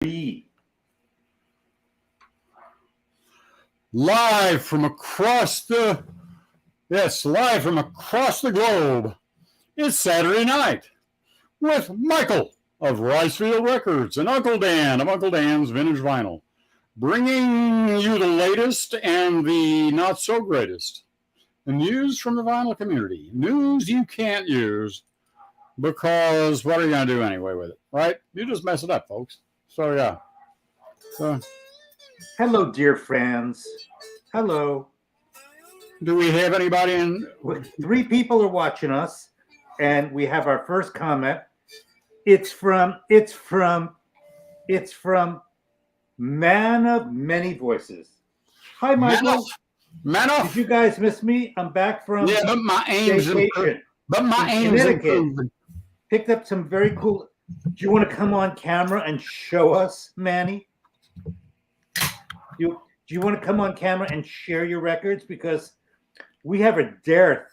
Live from across the globe. It's Saturday night with Michael of Ricefield Records and Uncle Dan of Uncle Dan's Vintage Vinyl, bringing you the latest and the not so greatest. The news from the vinyl community. News you can't use because what are you going to do anyway with it, right? You just mess it up, folks. So, yeah. Hello, dear friends. Hello. Do we have anybody in? 3 people are watching us, and we have our first comment. It's from Man of Many Voices. Hi, Michael. Manoff. Did you guys miss me? I'm back from but my aim's vacation. improving. Picked up some very cool. Do you want to come on camera and show us, Manny? Do you want to come on camera and share your records? Because we have a dearth,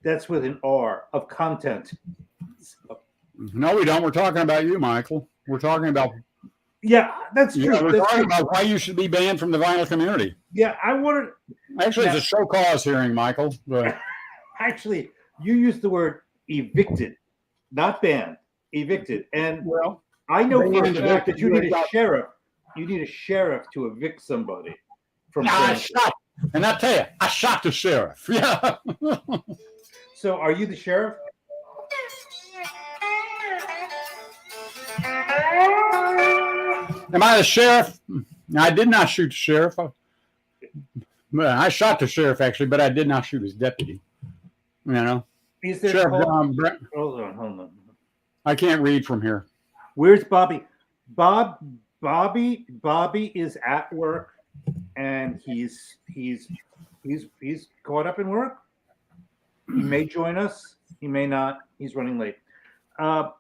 that's with an R, of content. No, we don't. We're talking about you, Michael. We're talking about... Yeah, that's true. We're talking about why you should be banned from the vinyl community. Yeah, I wanted... Actually, it's a show cause hearing, Michael. But... Actually, you used the word evicted, not banned, evicted. And well, I know for a fact that you need a sheriff. You need a sheriff to evict somebody from. I shot, and I tell you, I shot the sheriff. Yeah. So, are you the sheriff? Am I the sheriff? I did not shoot the sheriff. I shot the sheriff actually, but I did not shoot his deputy. You know. Is there Sheriff John Brent? Hold on. I can't read from here. Where's Bobby? Bobby is at work, and he's caught up in work. He may join us. He may not. He's running late. I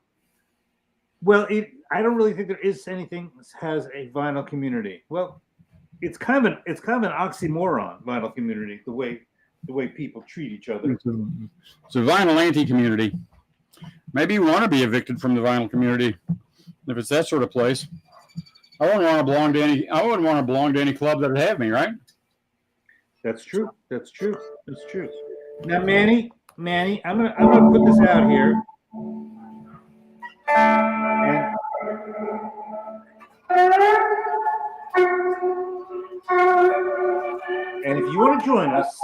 don't really think there is anything that has a vinyl community. Well, it's kind of an oxymoron, vinyl community. The way people treat each other. It's a vinyl anti-community. Maybe you want to be evicted from the vinyl community if it's that sort of place. I wouldn't want to belong to any club that would have me, right? That's true. Now, Manny, I'm gonna put this out here. And if you want to join us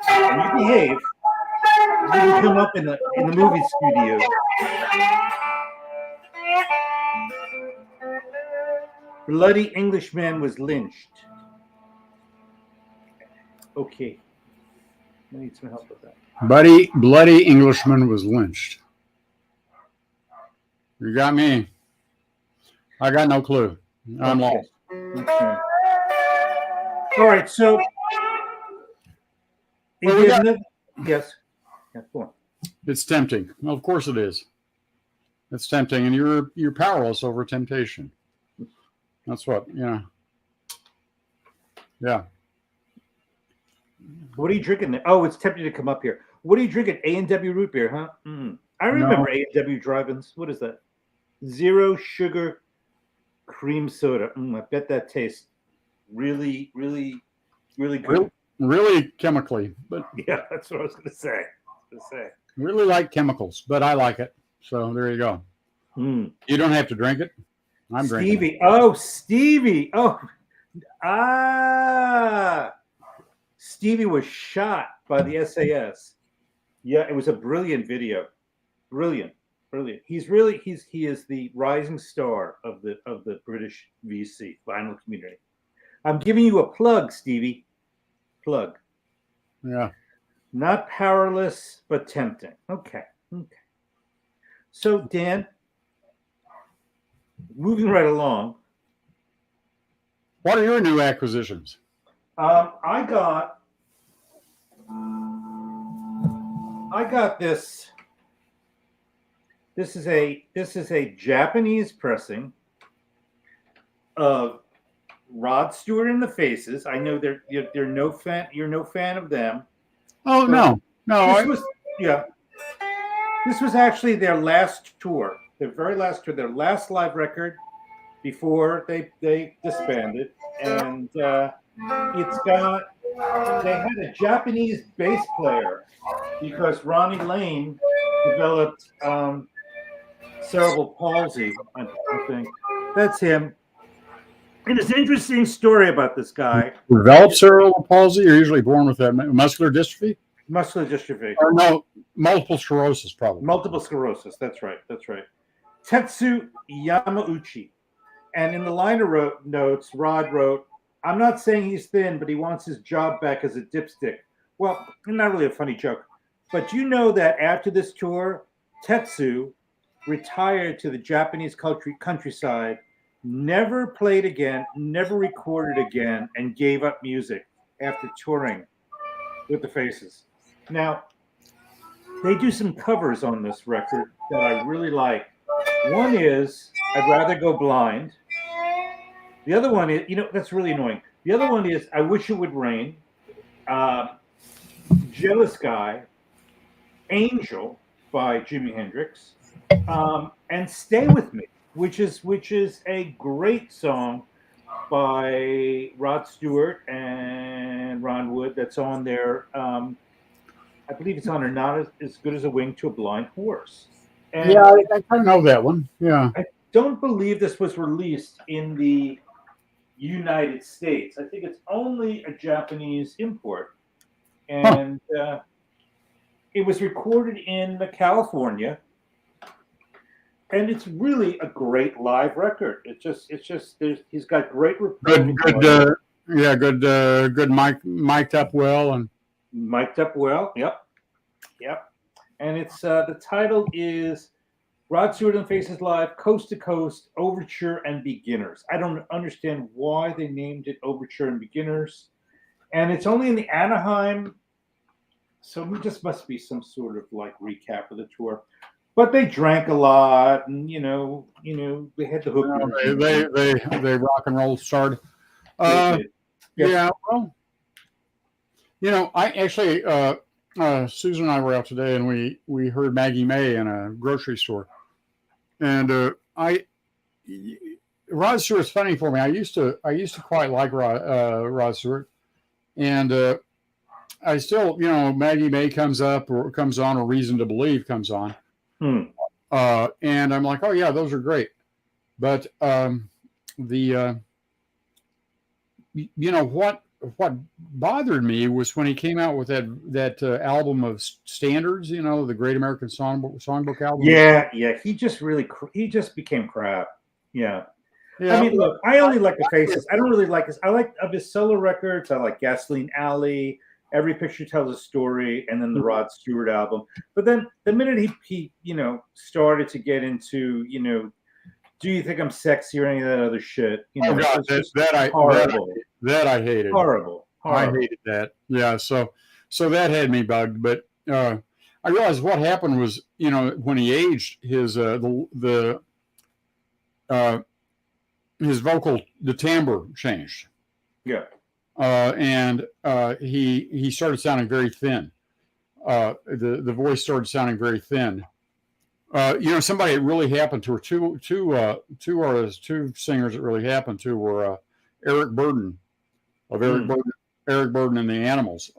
and you behave, you can come up in the movie studio. Bloody Englishman was lynched. Okay. I need some help with that. Bloody Englishman was lynched. You got me. I got no clue. I'm lost. Okay. All right, so yes. Yeah, go on. It's tempting. Well, of course it is. It's tempting, and you're powerless over temptation. That's what, yeah. Yeah. What are you drinking there? Oh, it's tempting to come up here. What are you drinking? A&W root beer, huh? I remember A&W drive-ins. What is that? 0 sugar cream soda. I bet that tastes really, really, really good. Really chemically, but yeah, that's what I was going to say. Really like chemicals, but I like it. So there you go. You don't have to drink it. I'm drinking it. Stevie. Stevie was shot by the SAS. Yeah, it was a brilliant video. Brilliant. He is the rising star of the British VC vinyl community. I'm giving you a plug, Stevie. Plug. Yeah. Not powerless, but tempting. Okay. So, Dan, moving right along. What are your new acquisitions? I got this. This is a Japanese pressing of Rod Stewart and the Faces. I know you're no fan. You're no fan of them. Oh no. This was actually their last tour. Their very last tour. Their last live record. before they disbanded, and it's got they had a Japanese bass player because Ronnie Lane developed cerebral palsy. I think that's him. And it's an interesting story about this guy. Developed cerebral palsy are usually born with that muscular dystrophy? Muscular dystrophy. Or no, multiple sclerosis, probably. Multiple sclerosis. That's right. That's right. Tetsu Yamauchi. And in the liner notes, Rod wrote, I'm not saying he's thin, but he wants his job back as a dipstick. Well, not really a funny joke. But you know that after this tour, Tetsu retired to the Japanese countryside, never played again, never recorded again, and gave up music after touring with the Faces. Now, they do some covers on this record that I really like. One is I'd Rather Go Blind. The other one is, that's really annoying. The other one is I Wish It Would Rain, Jealous Guy, Angel by Jimi Hendrix, and Stay With Me, which is a great song by Rod Stewart and Ron Wood that's on there. I believe it's on there, Not as Good as a Wing to a Blind Horse. And yeah, I kind of know that one. Yeah. I don't believe this was released in the United States. I think it's only a Japanese import. And it was recorded in California. And it's really a great live record. It's just he's got great good mic'd up well and mic'd up well. Yep. And it's the title is Rod Stewart and the Faces Live, Coast to Coast, Overture and Beginners. I don't understand why they named it Overture and Beginners. And it's only in the Anaheim, so it just must be some sort of like recap of the tour. But they drank a lot, and they had the hook. They rock and roll started. Yeah, well, I actually Susan and I were out today, and we heard Maggie May in a grocery store, and Rod Stewart's funny for me. I used to quite like Rod Stewart, and I still Maggie May comes on, or Reason to Believe comes on. And I'm like, oh yeah, those are great. But what bothered me was when he came out with that album of standards, the Great American Songbook album. Yeah, he just became crap. Yeah. I mean, look, I only like the Faces. I don't really like his. I like of his solo records. I like Gasoline Alley, Every Picture Tells a Story, and then the Rod Stewart album. But then the minute he started to get into, Do You Think I'm Sexy or any of that other shit, horrible. That I hated. Horrible. I hated that. Yeah. So that had me bugged. But I realized what happened was, when he aged, his his vocal, the timbre changed. Yeah. And he started sounding very thin. The voice started sounding very thin. Somebody it really happened to, or two artists, two singers it really happened to were Eric Burden of Eric Burden and the Animals.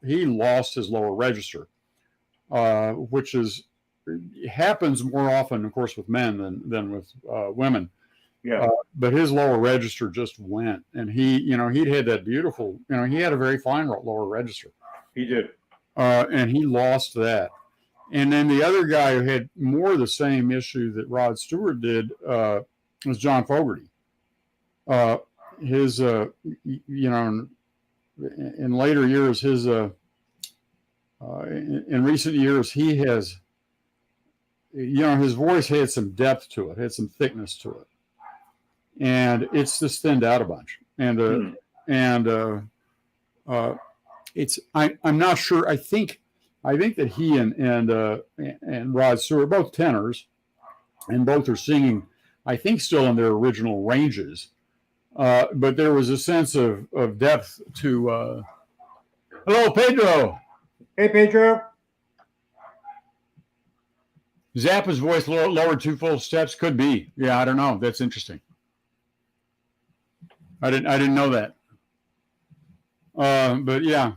He lost his lower register, which happens more often, of course, with men than with women. Yeah. But his lower register just went, and he'd had that beautiful, he had a very fine lower register. He did. And he lost that. And then the other guy who had more of the same issue that Rod Stewart did was John Fogerty. His, in later years, in recent years, he has, his voice had some depth to it, had some thickness to it. And it's just thinned out a bunch. And it's, I'm not sure. I think that he and Rod Stewart, both tenors, and both are singing, I think, still in their original ranges. But there was a sense of depth to. Hello, Pedro. Hey, Pedro. Zappa's voice lowered 2 full steps. Could be. Yeah, I don't know. That's interesting. I didn't know that. But yeah.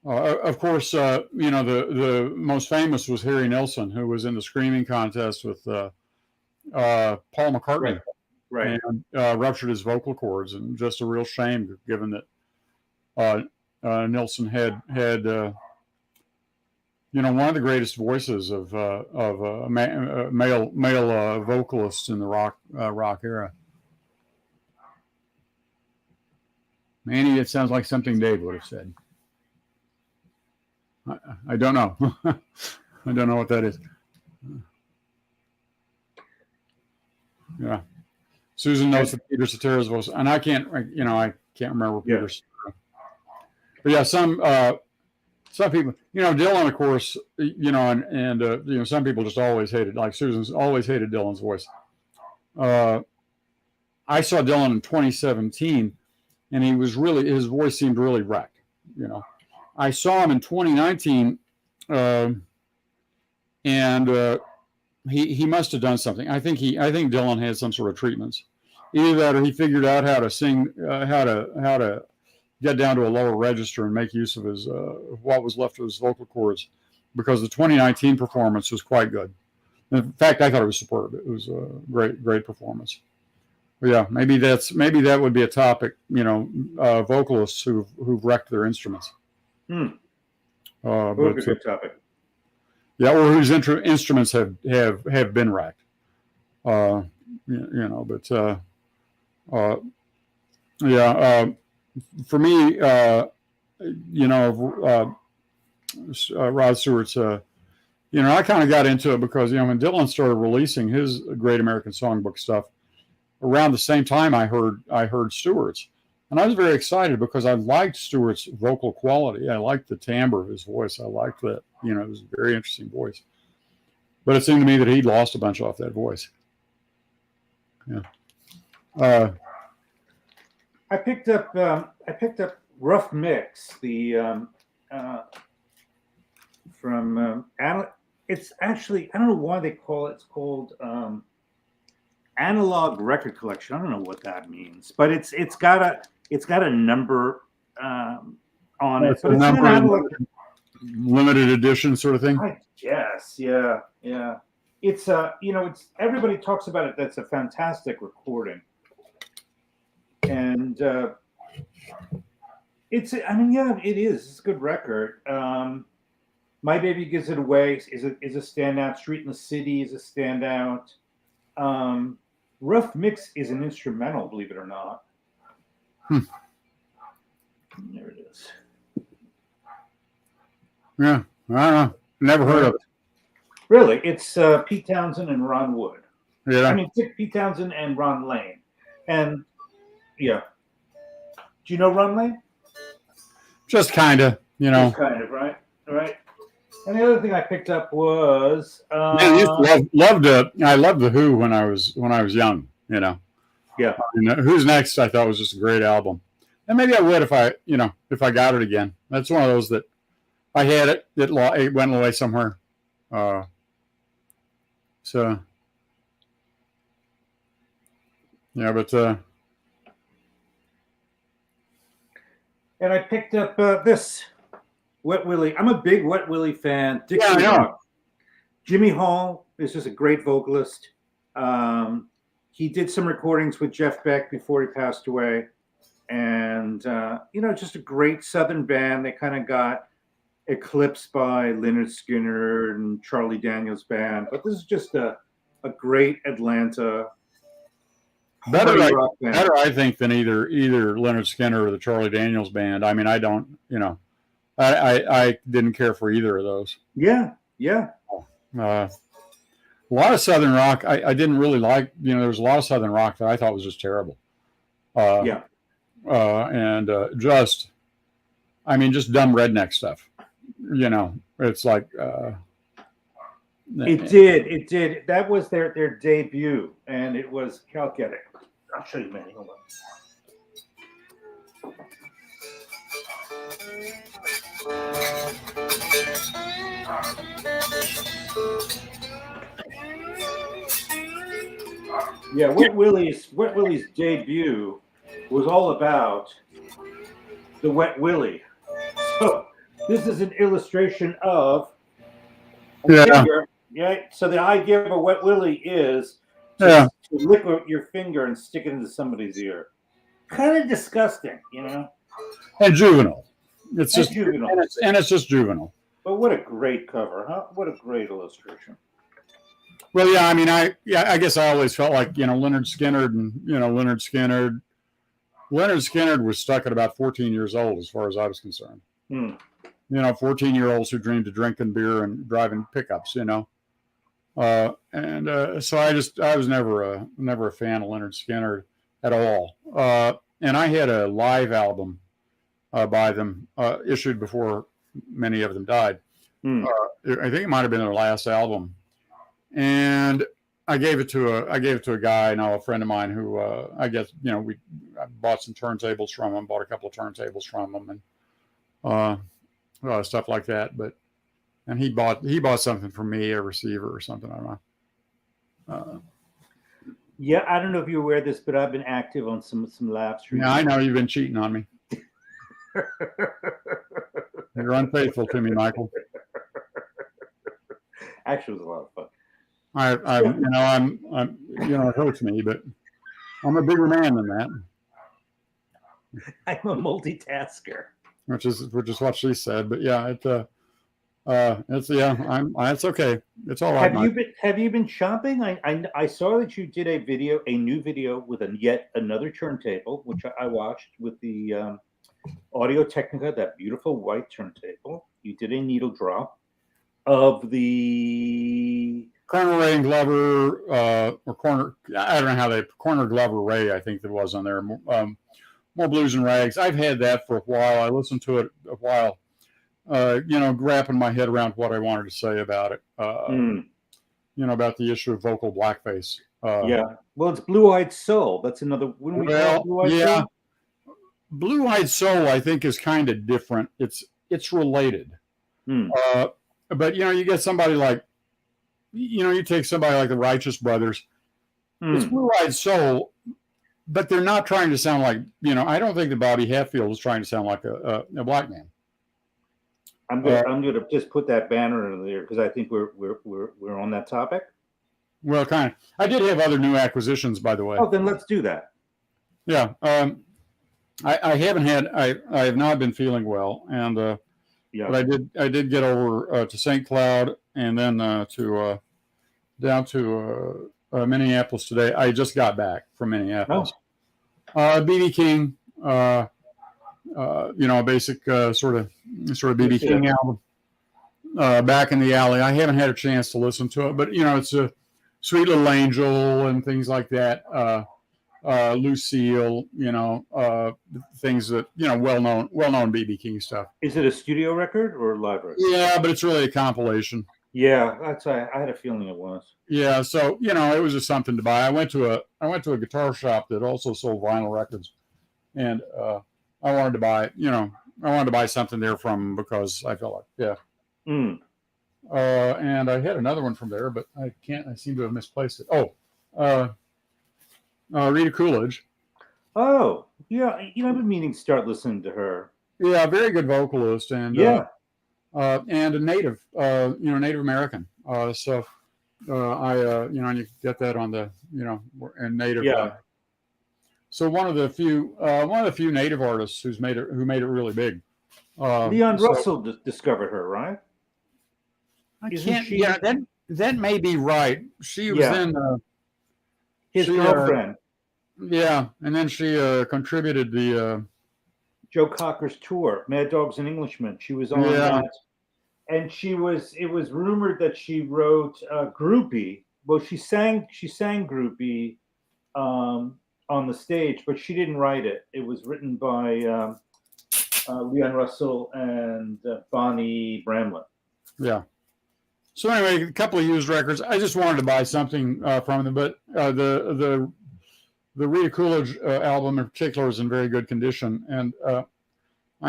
Of course, the most famous was Harry Nilsson, who was in the screaming contest with Paul McCartney, Right. and ruptured his vocal cords, and just a real shame, given that Nilsson had one of the greatest voices of male vocalists in the rock era. Manny, it sounds like something Dave would have said. I don't know. I don't know what that is. Yeah. Susan knows that Peter Cetera's voice, and I can't remember Peter Cetera. But yeah, some people, Dylan, of course, and some people just always hated, like Susan's always hated Dylan's voice. I saw Dylan in 2017, and his voice seemed really wrecked, I saw him in 2019, and he must have done something. I think Dylan had some sort of treatments. Either that, or he figured out how to sing, how to get down to a lower register and make use of his what was left of his vocal cords, because the 2019 performance was quite good. In fact, I thought it was superb. It was a great performance. But yeah, maybe that would be a topic. Vocalists who've wrecked their instruments. But a good topic. Yeah, or whose instruments have been wrecked. But for me, Rod Stewart's. I kind of got into it because when Dylan started releasing his Great American Songbook stuff, around the same time I heard Stewart's. And I was very excited because I liked Stewart's vocal quality. I liked the timbre of his voice. I liked that, it was a very interesting voice. But it seemed to me that he'd lost a bunch off that voice. Yeah. I picked up Rough Mix, from it's actually, I don't know why they call it. It's called Analog Record Collection. I don't know what that means, but it's got a number on it. But it's an analog limited edition sort of thing. I guess, yeah. It's it's everybody talks about it. That's a fantastic recording, and it is. It's a good record. My Baby Gives It Away is a standout. Street in the City is a standout. Rough Mix is an instrumental, believe it or not. There it is. Yeah, I don't know. Never heard of it. Really? It's Pete Townsend and Ron Wood. Yeah. I mean, Pete Townsend and Ron Lane. And, yeah. Do you know Ron Lane? Just kind of, Just kind of, right? Right. And the other thing I picked up was I loved the Who when I was young, Yeah. And Who's Next I thought was just a great album. And maybe I would if I got it again. That's one of those that I had it went away somewhere. So yeah, but and I picked up this Wet Willie. I'm a big Wet Willie fan. Dixie Rock. Jimmy Hall is just a great vocalist. He did some recordings with Jeff Beck before he passed away. And, just a great Southern band. They kind of got eclipsed by Lynyrd Skynyrd and Charlie Daniels Band. But this is just a great Atlanta better, I think, than either Lynyrd Skynyrd or the Charlie Daniels Band. I mean, I don't, I didn't care for either of those. Yeah. A lot of Southern rock I didn't really like. There was a lot of Southern rock that I thought was just terrible. And just dumb redneck stuff. It's like it did. That was their debut, and it was Calcutta. I'll show you, Manny. Hold on. Yeah, Wet Willie's debut was all about the Wet Willie. So this is an illustration of a Yeah. finger. Yeah. So the idea of a Wet Willie is to lick your finger and stick it into somebody's ear. Kind of disgusting, you know. And juvenile. It's And just juvenile. and it's just juvenile. But what a great cover, huh? What a great illustration. Well, yeah, I mean, I guess I always felt like, Leonard Skinner was stuck at about 14 years old as far as I was concerned. 14-year-olds who dreamed of drinking beer and driving pickups, so I was never a fan of Leonard Skinner at all. And I had a live album by them issued before many of them died. I think it might have been their last album. And I gave it to a guy, a friend of mine who I bought some turntables from him, bought a couple of turntables from him, and stuff like that. And he bought something for me, a receiver or something. I don't know. Yeah, I don't know if you're aware of this, but I've been active on some live streams. Yeah, I know you've been cheating on me. You're unfaithful to me, Michael. Actually, it was a lot of fun. It hurts me, but I'm a bigger man than that. I'm a multitasker. Which is what she said, but yeah, it's okay. It's all right. Have you been shopping? I saw that you did a new video with yet another turntable, which I watched with the Audio Technica, that beautiful white turntable. You did a needle drop of the Corner Ray and Glover, or Corner, I don't know how Corner Glover Ray, I think there was on there. More Blues and Rags. I've had that for a while. I listened to it a while, wrapping my head around what I wanted to say about it. About the issue of vocal blackface. Yeah. Well, it's Blue Eyed Soul. That's another. Soul? Blue Eyed Soul, I think, is kind of different. It's related. But you get somebody like, you take somebody like the Righteous Brothers. It's Blue Eyed Soul, but they're not trying to sound like, I don't think that Bobby Hatfield is trying to sound like a black man. I'm gonna just put that banner in there because I think we're on that topic. Well, kind of. I did have other new acquisitions, by the way. Oh, then let's do that. Yeah. I have not been feeling well, and but I did get over to St. Cloud and then down to Minneapolis today. I just got back from Minneapolis. B.B. King, a basic sort of B.B. King album. Back in the Alley. I haven't had a chance to listen to it, but it's a Sweet Little Angel and things like that. Lucille, things that well-known B.B. King stuff. Is it a studio record or a live record? Yeah, but it's really a compilation. Yeah, I had a feeling it was. Yeah, so it was just something to buy. I went to a guitar shop that also sold vinyl records, and I wanted to buy something there from them because I felt like and I had another one from there, but I seem to have misplaced it. Rita Coolidge. Oh, yeah. I've been meaning to start listening to her. Yeah, very good vocalist, and and a native, Native American. So and you get that on the, and native. Yeah. So one of the few native artists who made it really big. Leon Russell discovered her, right? That may be right. She was in his girlfriend. And then she contributed the Joe Cocker's tour, Mad Dogs and Englishmen. She was on that, and it was rumored that she wrote Groupie. Well, she sang Groupie on the stage, but she didn't write it. It was written by Leon Russell and Bonnie Bramlett. Yeah. So anyway, a couple of used records. I just wanted to buy something from them, but the Rita Coolidge album in particular is in very good condition, and I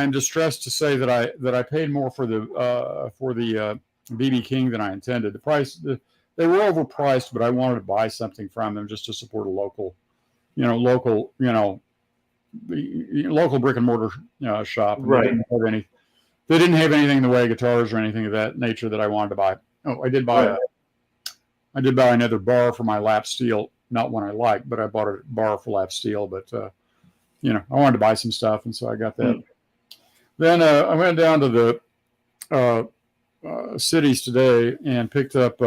am distressed to say that I paid more for the B.B. King than I intended. The they were overpriced, but I wanted to buy something from them just to support a local, local brick and mortar shop. And Right. they didn't have anything in the way of guitars or anything of that nature that I wanted to buy. Oh, I did buy another bar for my lap steel. Not one I liked, but I bought a bar for lap steel. But I wanted to buy some stuff, and so I got that. Then I went down to the cities today and picked up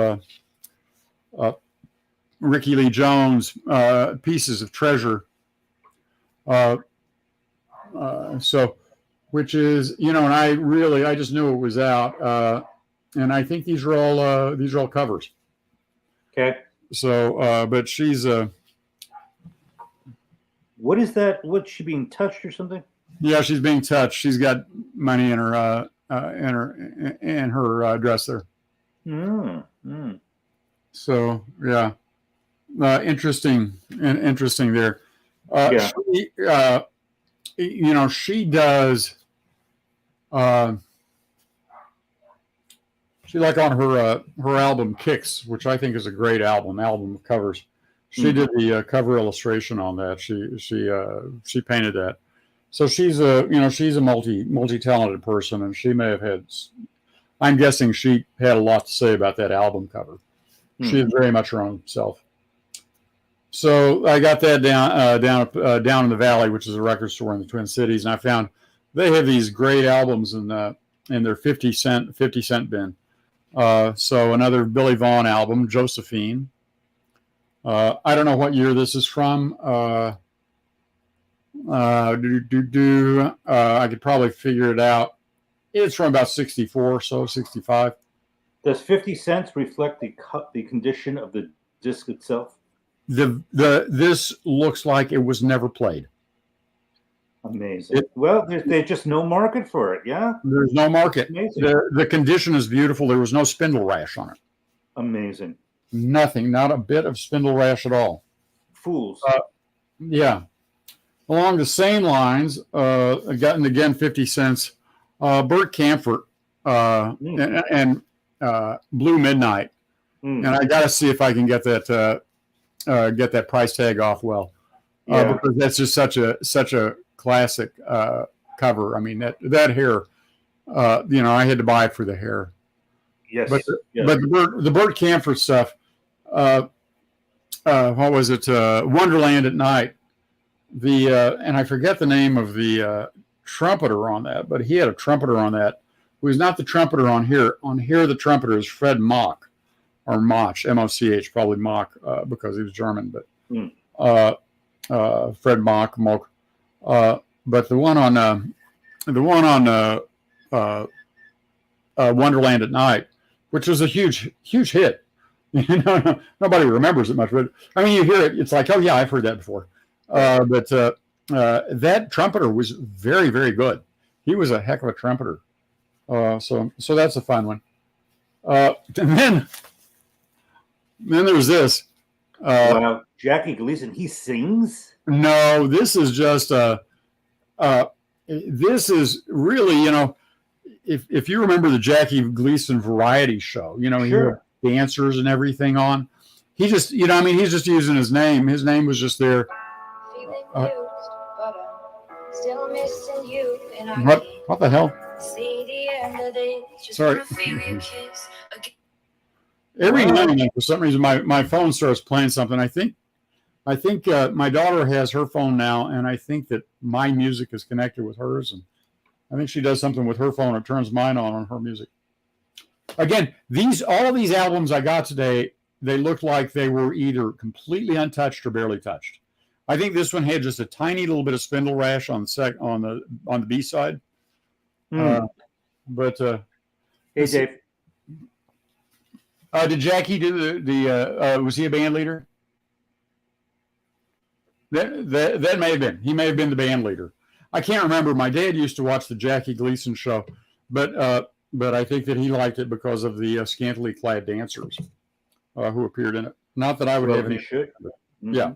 Ricky Lee Jones Pieces of Treasure. Which is, and I just knew it was out, and I think these are all covers. Okay. So, but she's what is that? What's she being touched or something? Yeah, she's being touched. She's got money in her dress there. So yeah, interesting there. Yeah. She does. She like on her album Kicks, which I think is a great album of covers. She did the cover illustration on that. She painted that. So she's a multi-talented person, and she may have had. I'm guessing she had a lot to say about that album cover. She is very much her own self. So I got that down in the Valley, which is a record store in the Twin Cities, and I found they have these great albums in their 50 cent bin. So another Billy Vaughn album, Josephine. I don't know what year this is from. I could probably figure it out. It's from about 64, so 65. Does 50 cents reflect the condition of the disc itself? This looks like it was never played. Amazing. There's just no market for it. Yeah. There's no market. The condition is beautiful. There was no spindle rash on it. Amazing. Nothing. Not a bit of spindle rash at all. Fools. Yeah. Along the same lines, gotten again 50 cents. Burt Camford and Blue Midnight, and I got to see if I can get that price tag off well, because that's just such a classic cover. I mean that hair, I had to buy it for the hair. Yes, but the Burt Camford stuff. What was it? Wonderland at Night. And I forget the name of the trumpeter on that, but he had a trumpeter on that who is not the trumpeter on here. On here, the trumpeter is Fred Moch, or Moch, M-O-C-H, probably Moch, because he was German, but Fred Moch. But the one on Wonderland at Night, which was a huge hit. Nobody remembers it much, but I mean, you hear it, it's like, oh yeah, I've heard that before. But that trumpeter was very, very good. He was a heck of a trumpeter. So that's a fun one. And then there's this. Wow, Jackie Gleason, he sings? No, this is just this is really, if you remember the Jackie Gleason variety show, he had dancers and everything on. He just, he's just using his name. His name was just there. Still missing you, and what the hell? See the end of it. Sorry. Every now and then, for some reason, my phone starts playing something. I think my daughter has her phone now, and I think that my music is connected with hers, and I think she does something with her phone. It turns mine on her music. Again, all of these albums I got today, they looked like they were either completely untouched or barely touched. I think this one had just a tiny little bit of spindle rash on the B side. But hey, Dave, did Jackie do the? Was he a band leader? That may have been. He may have been the band leader. I can't remember. My dad used to watch the Jackie Gleason show, but I think that he liked it because of the scantily clad dancers who appeared in it. Not that I would have any. Should. Yeah.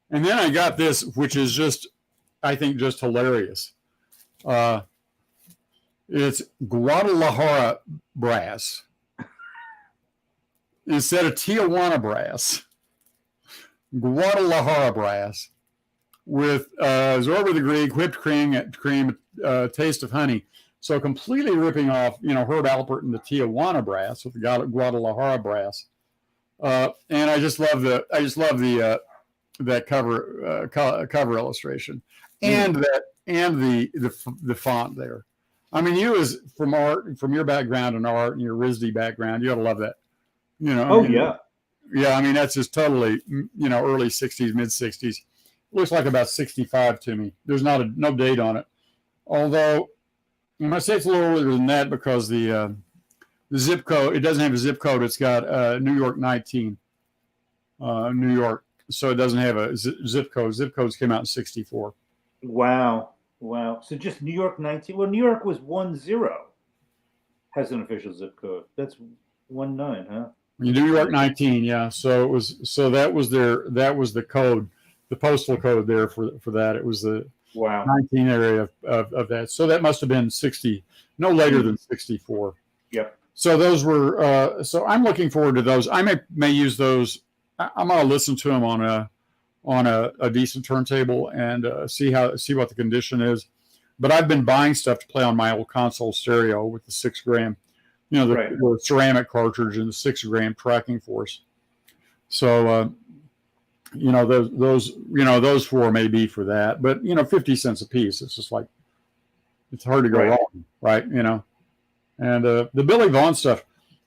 And then I got this, which is just, I think, just hilarious. It's Guadalajara brass. instead of Tijuana brass, Guadalajara brass with Zorba the Greek, whipped cream, taste of honey. So completely ripping off, Herb Alpert and the Tijuana brass with the Guadalajara brass. And I just love that cover illustration and the font there. I mean, you as from your background in art and your RISD background, you gotta love that. Oh yeah. Yeah, I mean that's just totally early 60s, mid 60s. Looks like about 65 to me. There's no date on it. Although I might say it's a little earlier than that because the zip code, it doesn't have a zip code. It's got New York 19, New York. So it doesn't have a zip code. Zip codes came out in 64. Wow. So just New York 19. Well, New York was 10. Has an official zip code. That's 19, huh? New York 19, yeah. So that was the code, the postal code there for that. It was the 19 area of that. So that must have been 60, no later than 64. Yep. So those were. So I'm looking forward to those. I may use those. I'm going to listen to them on a decent turntable and see what the condition is. But I've been buying stuff to play on my old console stereo with the 6 gram, the ceramic cartridge and the 6 gram tracking force. So those 4 may be for that, but 50 cents a piece. It's just like it's hard to go wrong, right? And the Billy Vaughn stuff.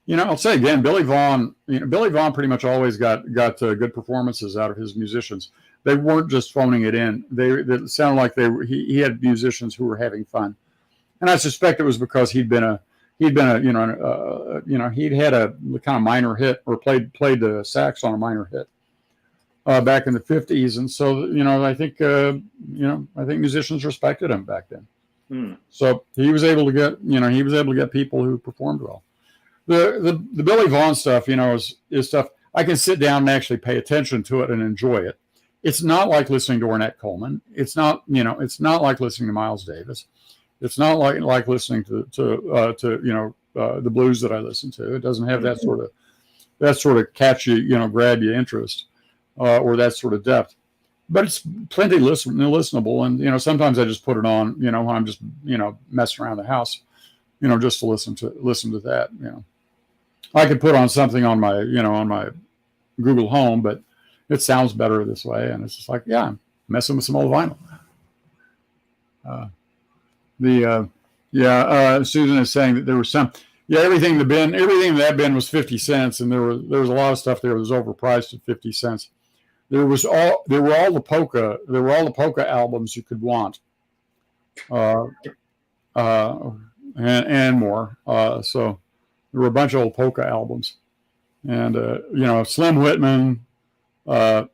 I'll say again, Billy Vaughn pretty much always got good performances out of his musicians. They weren't just phoning it in. They sounded like he had musicians who were having fun, and I suspect it was because he'd had a kind of minor hit or played the sax on a minor hit back in the 50s, and so I think musicians respected him back then. So he was able to get people who performed well. The Billy Vaughn stuff, is stuff I can sit down and actually pay attention to it and enjoy it. It's not like listening to Ornette Coleman. It's not like listening to Miles Davis. It's not like listening to the blues that I listen to. It doesn't have that sort of catchy, grab you interest or that sort of depth. But it's plenty listenable, and sometimes I just put it on, when I'm just messing around the house, just to listen to that. I could put on something on my Google Home, but it sounds better this way, and it's just like, yeah, I'm messing with some old vinyl. Susan is saying that there was some, everything in that bin was 50 cents, and there was a lot of stuff there that was overpriced at 50 cents. There were all the polka albums you could want, and more. So there were a bunch of old polka albums, and Slim Whitman, Eddie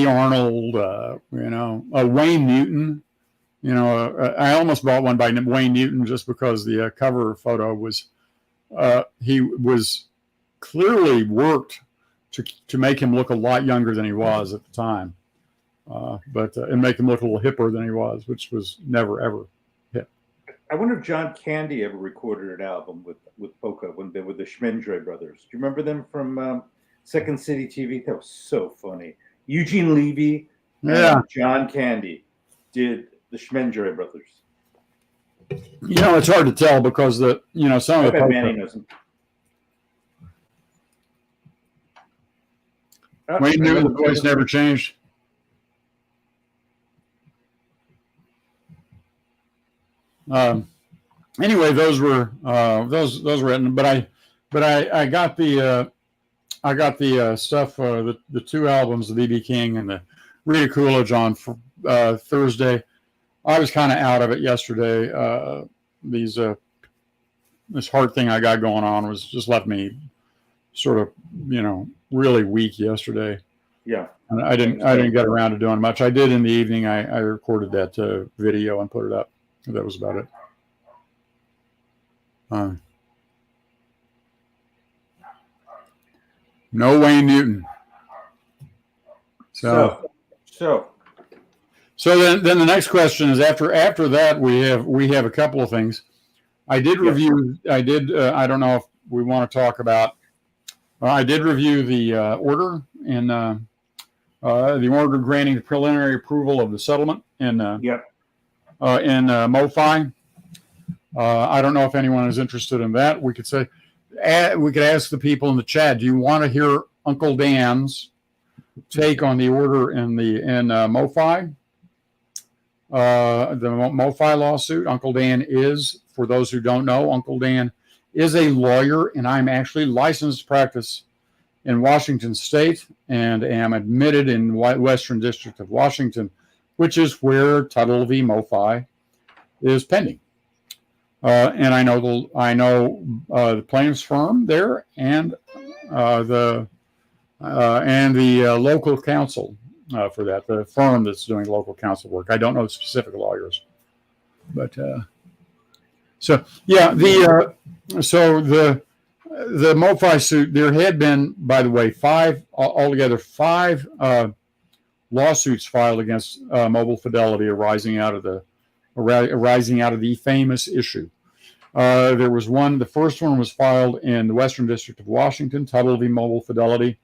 Arnold, Wayne Newton. I almost bought one by Wayne Newton just because the cover photo was he was clearly worked to make him look a lot younger than he was at the time, and make him look a little hipper than he was, which was never ever hip. I wonder if John Candy ever recorded an album with polka when they were the Schmendray brothers. Do you remember them from Second City TV? That was so funny. Eugene Levy and John Candy did the Schmendray brothers. It's hard to tell because some of the Manny knows them. Wayne Newton's voice never changed. Anyway, those were written, but I got the stuff, the 2 albums of B.B. King and the Rita Coolidge on Thursday. I was kind of out of it yesterday. This heart thing I got going on was just left me sort of really weak yesterday. Yeah, and I didn't get around to doing much. I did in the evening. I recorded that video and put it up. That was about it. No Wayne Newton. So then the next question is after that we have a couple of things. I did review. I don't know if we want to talk about I did review the order and the order granting the preliminary approval of the settlement in Yep. MoFi. I don't know if anyone is interested in that. We could say, we could ask the people in the chat, do you want to hear Uncle Dan's take on the order in MoFi? The MoFi lawsuit. Uncle Dan is, for those who don't know, Uncle Dan is a lawyer, and I'm actually licensed to practice in Washington State and am admitted in Western District of Washington, which is where Tuttle v. MoFi is pending. And I know the plaintiff's firm there and the local counsel for that, the firm that's doing local counsel work. I don't know the specific lawyers, but so yeah, the MoFi suit. There had been, by the way, altogether five lawsuits filed against Mobile Fidelity arising out of the famous issue. There was one. The first one was filed in the Western District of Washington, Tuttle v. Mobile Fidelity.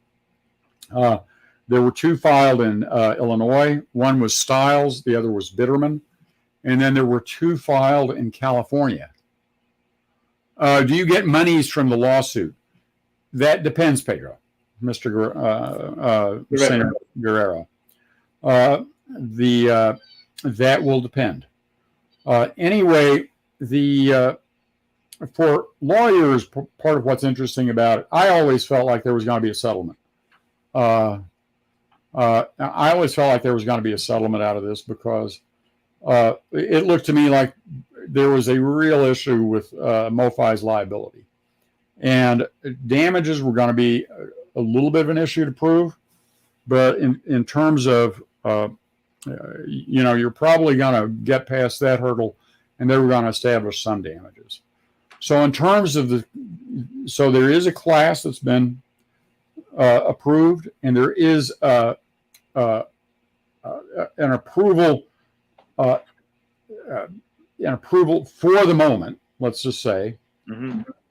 There were two filed in Illinois. One was Stiles, the other was Bitterman. And then there were two filed in California. Do you get monies from the lawsuit? That depends, Pedro, Mr. Senator Guerrero. That will depend. Anyway, for lawyers, part of what's interesting about it, I always felt like there was going to be a settlement. I always felt like there was going to be a settlement out of this because it looked to me like there was a real issue with MoFi's liability. And damages were going to be a little bit of an issue to prove. But in terms of, you're probably going to get past that hurdle, and they were going to establish some damages. So in terms of so there is a class that's been approved, and there is an approval, for the moment, let's just say,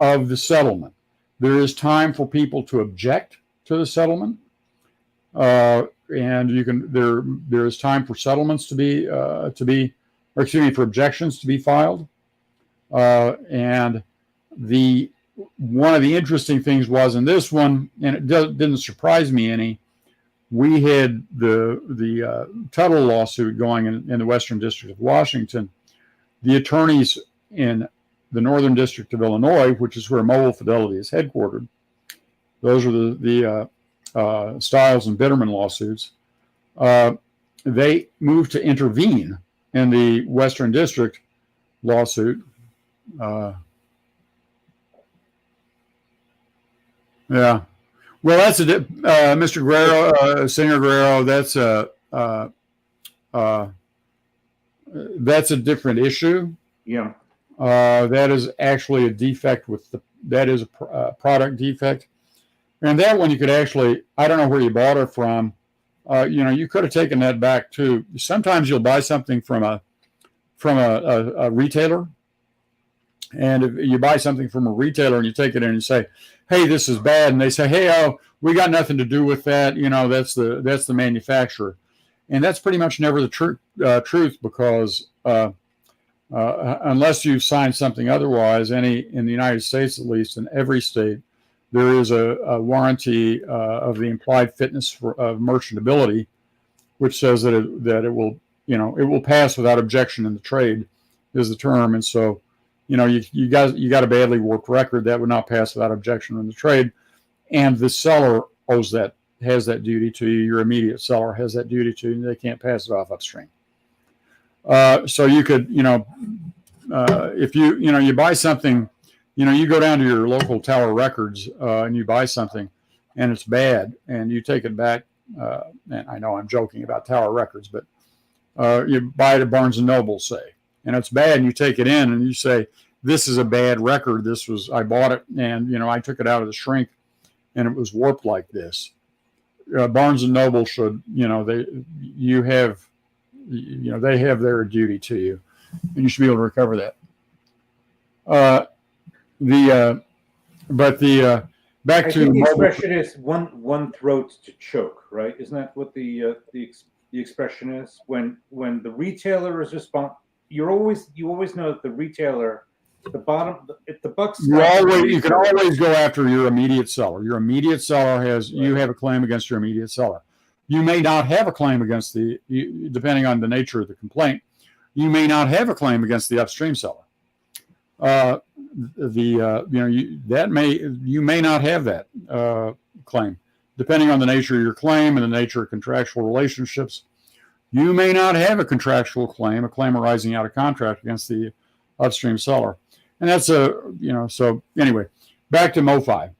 of the settlement. There is time for people to object to the settlement, and there is time for settlements for objections to be filed. And one of the interesting things was in this one, and it didn't surprise me any, we had the Tuttle lawsuit going in the Western District of Washington. The attorneys in the Northern District of Illinois, which is where Mobile Fidelity is headquartered, those are the Stiles and Bitterman lawsuits. They moved to intervene in the Western District lawsuit. Yeah. Well, that's Mr. Guerrero, Senator Guerrero. That's a different issue. Yeah. That is actually a defect that is a product defect. And that one you could actually, I don't know where you bought it from. You could have taken that back too. Sometimes you'll buy something from a retailer. And if you buy something from a retailer and you take it in and you say, hey, this is bad. And they say, hey, we got nothing to do with that. That's the manufacturer. And that's pretty much never the truth because unless you've signed something otherwise, in the United States, at least in every state, there is a warranty of the implied fitness of merchantability, which says that it will pass without objection in the trade is the term. And so, you got a badly warped record that would not pass without objection in the trade, and the seller has that duty to you. Your immediate seller has that duty to you, and they can't pass it off upstream. So you could, if you buy something, you go down to your local Tower Records and you buy something, and it's bad, and you take it back. And I know I'm joking about Tower Records, but you buy it at Barnes and Noble, say, and it's bad, and you take it in and you say, this is a bad record. I bought it, and I took it out of the shrink, and it was warped like this. Barnes and Noble should, they have their duty to you, and you should be able to recover that. back I to think the mobile. expression is one throat to choke, right? Isn't that what the expression is? When the retailer is you always know that the retailer, if the buck stops at the You can retailer, always go after your immediate seller. Your immediate seller you have a claim against your immediate seller. You may not have a claim against depending on the nature of the complaint, you may not have a claim against the upstream seller. You may not have that claim, depending on the nature of your claim and the nature of contractual relationships. You may not have a contractual claim, a claim arising out of contract against the upstream seller, and that's So anyway, back to MoFi.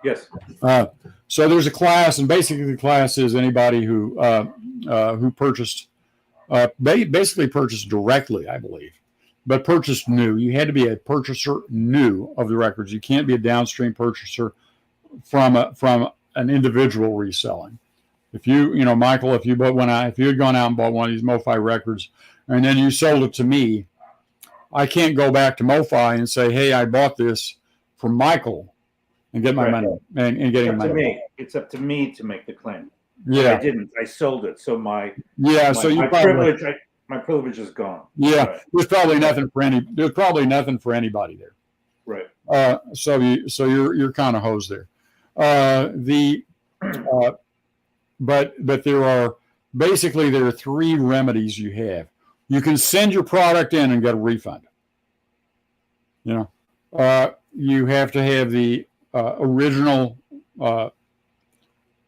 yes. So there's a class, and basically the class is anybody who purchased, basically purchased directly, I believe, but purchased new. You had to be a purchaser new of the records. You can't be a downstream purchaser from an individual reselling. If Michael, if you had gone out and bought one of these MoFi records, and then you sold it to me, I can't go back to MoFi and say, "Hey, I bought this from Michael," and get my money and getting money. Me. It's up to me to make the claim. Yeah, I didn't. I sold it, so my privilege is gone. Yeah, right. There's probably nothing for anybody there. Right. So you're kind of hosed there. But there are three remedies you have. You can send your product in and get a refund. You have to have the original.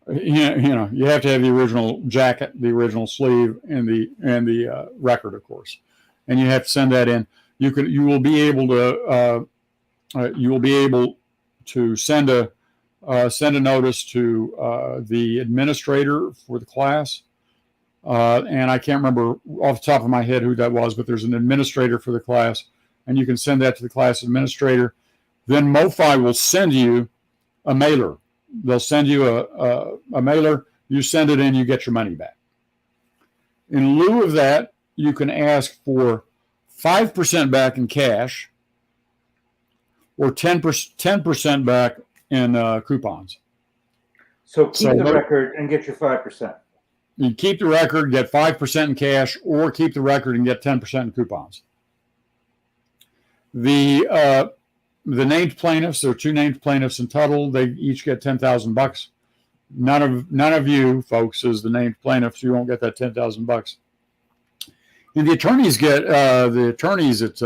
You have to have the original jacket, the original sleeve, and the record, of course, and you have to send that in. You will be able to send a notice to the administrator for the class, and I can't remember off the top of my head who that was, but there's an administrator for the class, and you can send that to the class administrator. Then MoFi will send you a mailer. They'll send you a mailer. You send it in, you get your money back. In lieu of that, you can ask for 5% back in cash or 10% back in coupons. So keep the record and get your 5%. You keep the record, get 5% in cash, or keep the record and get 10% in coupons. The named plaintiffs, there are two named plaintiffs in total. They each get $10,000. None of you folks as the named plaintiffs. You won't get that $10,000. And the attorneys at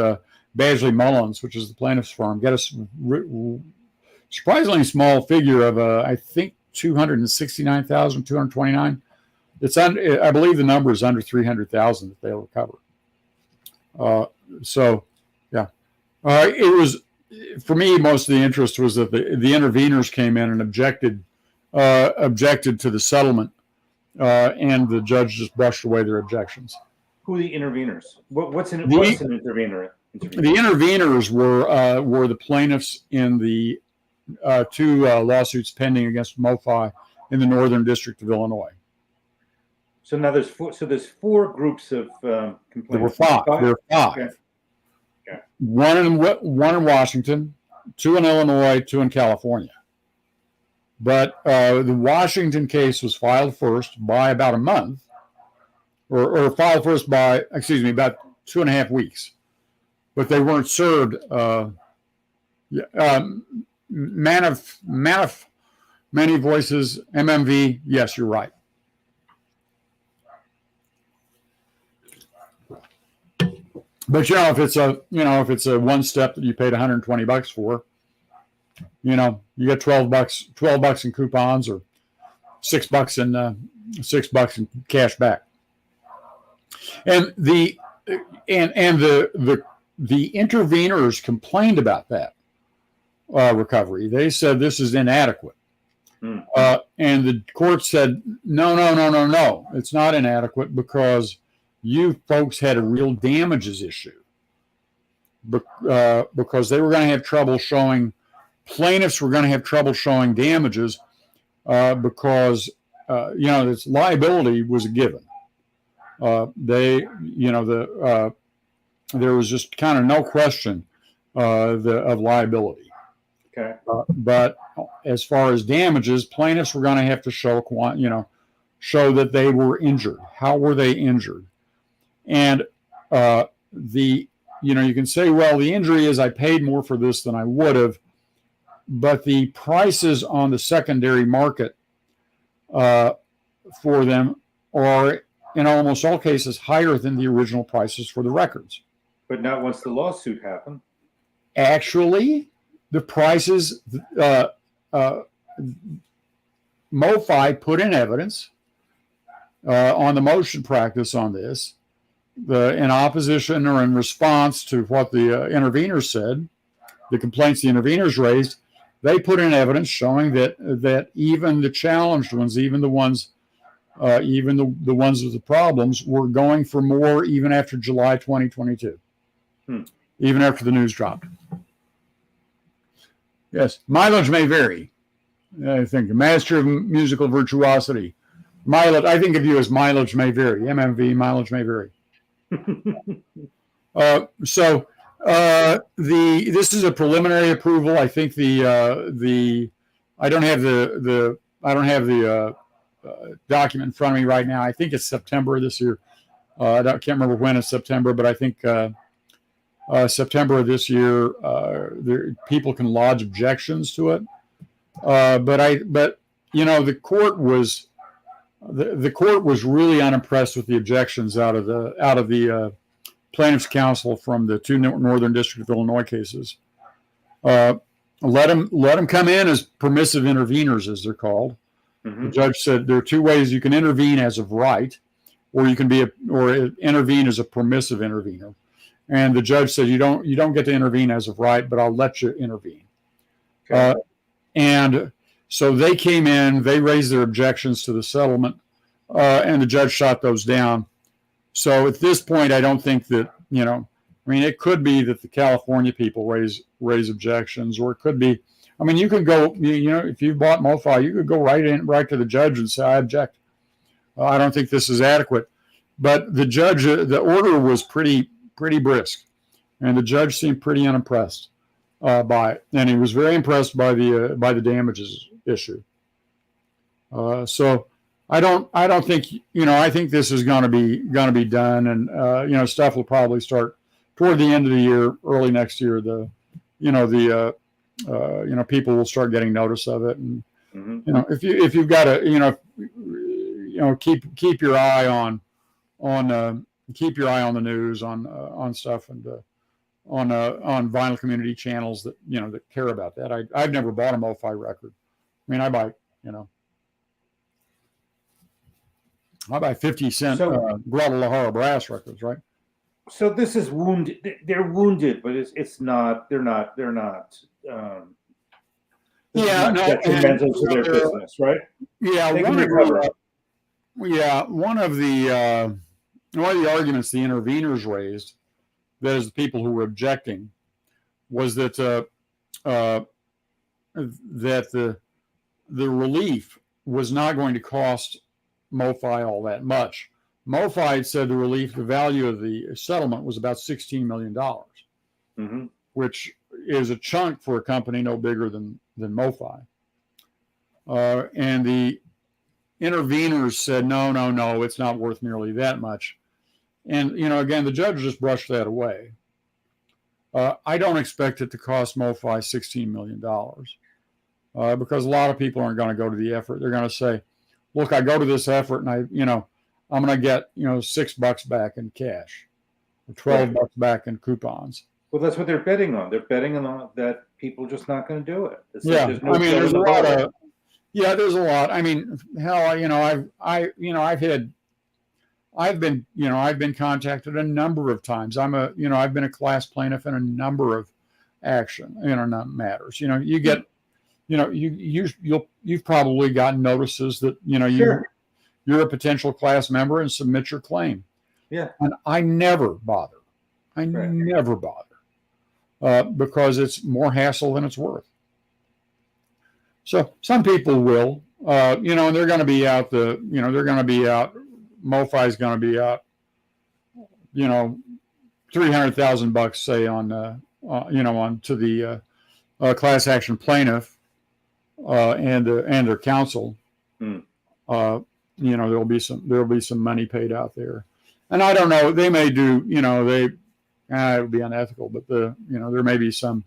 Badgley Mullins, which is the plaintiff's firm, get a surprisingly small figure of I think $269,229. I believe the number is under $300,000 that they'll recover. It was. For me, most of the interest was that the interveners came in and objected to the settlement, and the judge just brushed away their objections. Who are the interveners? What's an intervener? The interveners were the plaintiffs in the two lawsuits pending against MoFi in the Northern District of Illinois. So now there's four groups of complaints. There were five. Okay. One in Washington, two in Illinois, two in California. But the Washington case was filed first by about a month, or filed first by, about 2.5 weeks. But they weren't served. Many Voices, MMV, yes, you're right. But if it's a one step that you paid $120 for, you get $12 in coupons or $6 in cash back. And the interveners complained about that recovery. They said this is inadequate. And the court said, no, it's not inadequate because you folks had a real damages issue because they were going to have trouble showing, plaintiffs were going to have trouble showing damages because, this liability was a given. There was just kind of no question of liability. Okay. But as far as damages, plaintiffs were going to have to show, show that they were injured. How were they injured? And you can say, well, the injury is I paid more for this than I would have, but the prices on the secondary market for them are, in almost all cases, higher than the original prices for the records. But not once the lawsuit happened. Actually, the prices, MoFi put in evidence on the motion practice on this, in opposition or in response to what the interveners said, the complaints the interveners raised. They put in evidence showing that even the challenged ones, even the ones with the problems, were going for more even after July 2022, even after the news dropped. Yes, mileage may vary. I think the master of musical virtuosity. Mileage, I think of you as mileage may vary. MMV, mileage may vary. This is a preliminary approval. I think I don't have the document in front of me right now. I think it's September this year. I can't remember when it's September, but I think September of this year. People can lodge objections to it. But the court was really unimpressed with the objections out of the plaintiffs' counsel from the two Northern District of Illinois cases. Let them come in as permissive interveners, as they're called. Mm-hmm. The judge said there are two ways you can intervene as of right, or you can intervene as a permissive intervener. And the judge said you don't get to intervene as of right, but I'll let you intervene. Okay. And so they came in, they raised their objections to the settlement, and the judge shot those down. So at this point, I don't think that, it could be that the California people raise objections, or it could be, you could go, if you bought MoFi, you could go right to the judge and say, I object. I don't think this is adequate. But the judge, the order was pretty brisk, and the judge seemed pretty unimpressed by it, and he was very impressed by the damages issue. So I don't think I think this is going to be done, and stuff will probably start toward the end of the year, early next year. People will start getting notice of it, and if you've got to keep your eye on the news on stuff, and on vinyl community channels that that care about that. I've never bought a MoFi record. I buy 50-cent Guadalajara brass records, right? So this is wounded. They're wounded, but it's not. They're not. Detrimental to their business, right? Yeah, one of the arguments the interveners raised, that is the people who were objecting, was that the relief was not going to cost MoFi all that much. MoFi had said the value of the settlement was about $16 million, which is a chunk for a company no bigger than MoFi. And the interveners said, no, it's not worth nearly that much. And, again, the judge just brushed that away. I don't expect it to cost MoFi $16 million because a lot of people aren't going to go to the effort. They're going to say, look, I go to this effort and I'm going to get, $6 back in cash or $12 back in coupons. Well, that's what they're betting on. They're betting on that people are just not going to do it. There's a lot of, there's a lot. Hell, I've been contacted a number of times. I've been a class plaintiff in a number of matters. You get, you've probably gotten notices that, you're a potential class member and submit your claim. Yeah. And I never bother. Never bother because it's more hassle than it's worth. So some people will, and they're going to be out MoFi is going to be out, $300,000, say, on to the class action plaintiff and their counsel, there'll be some money paid out there. And I don't know, they may do, it would be unethical, but there may be some,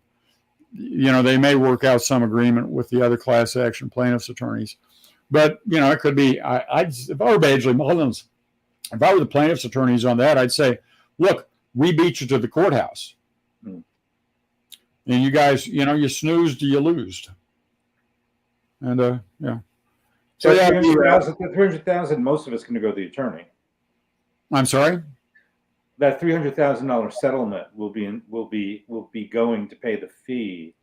they may work out some agreement with the other class action plaintiffs' attorneys. But, it could be, if I were Badgley Mullins, if I were the plaintiffs' attorneys on that, I'd say, look, we beat you to the courthouse. And you guys, you snoozed, you lose. And, yeah. So yeah, the 300,000, most of it's going to go to the attorney. I'm sorry? That $300,000 settlement will be going to pay the fee.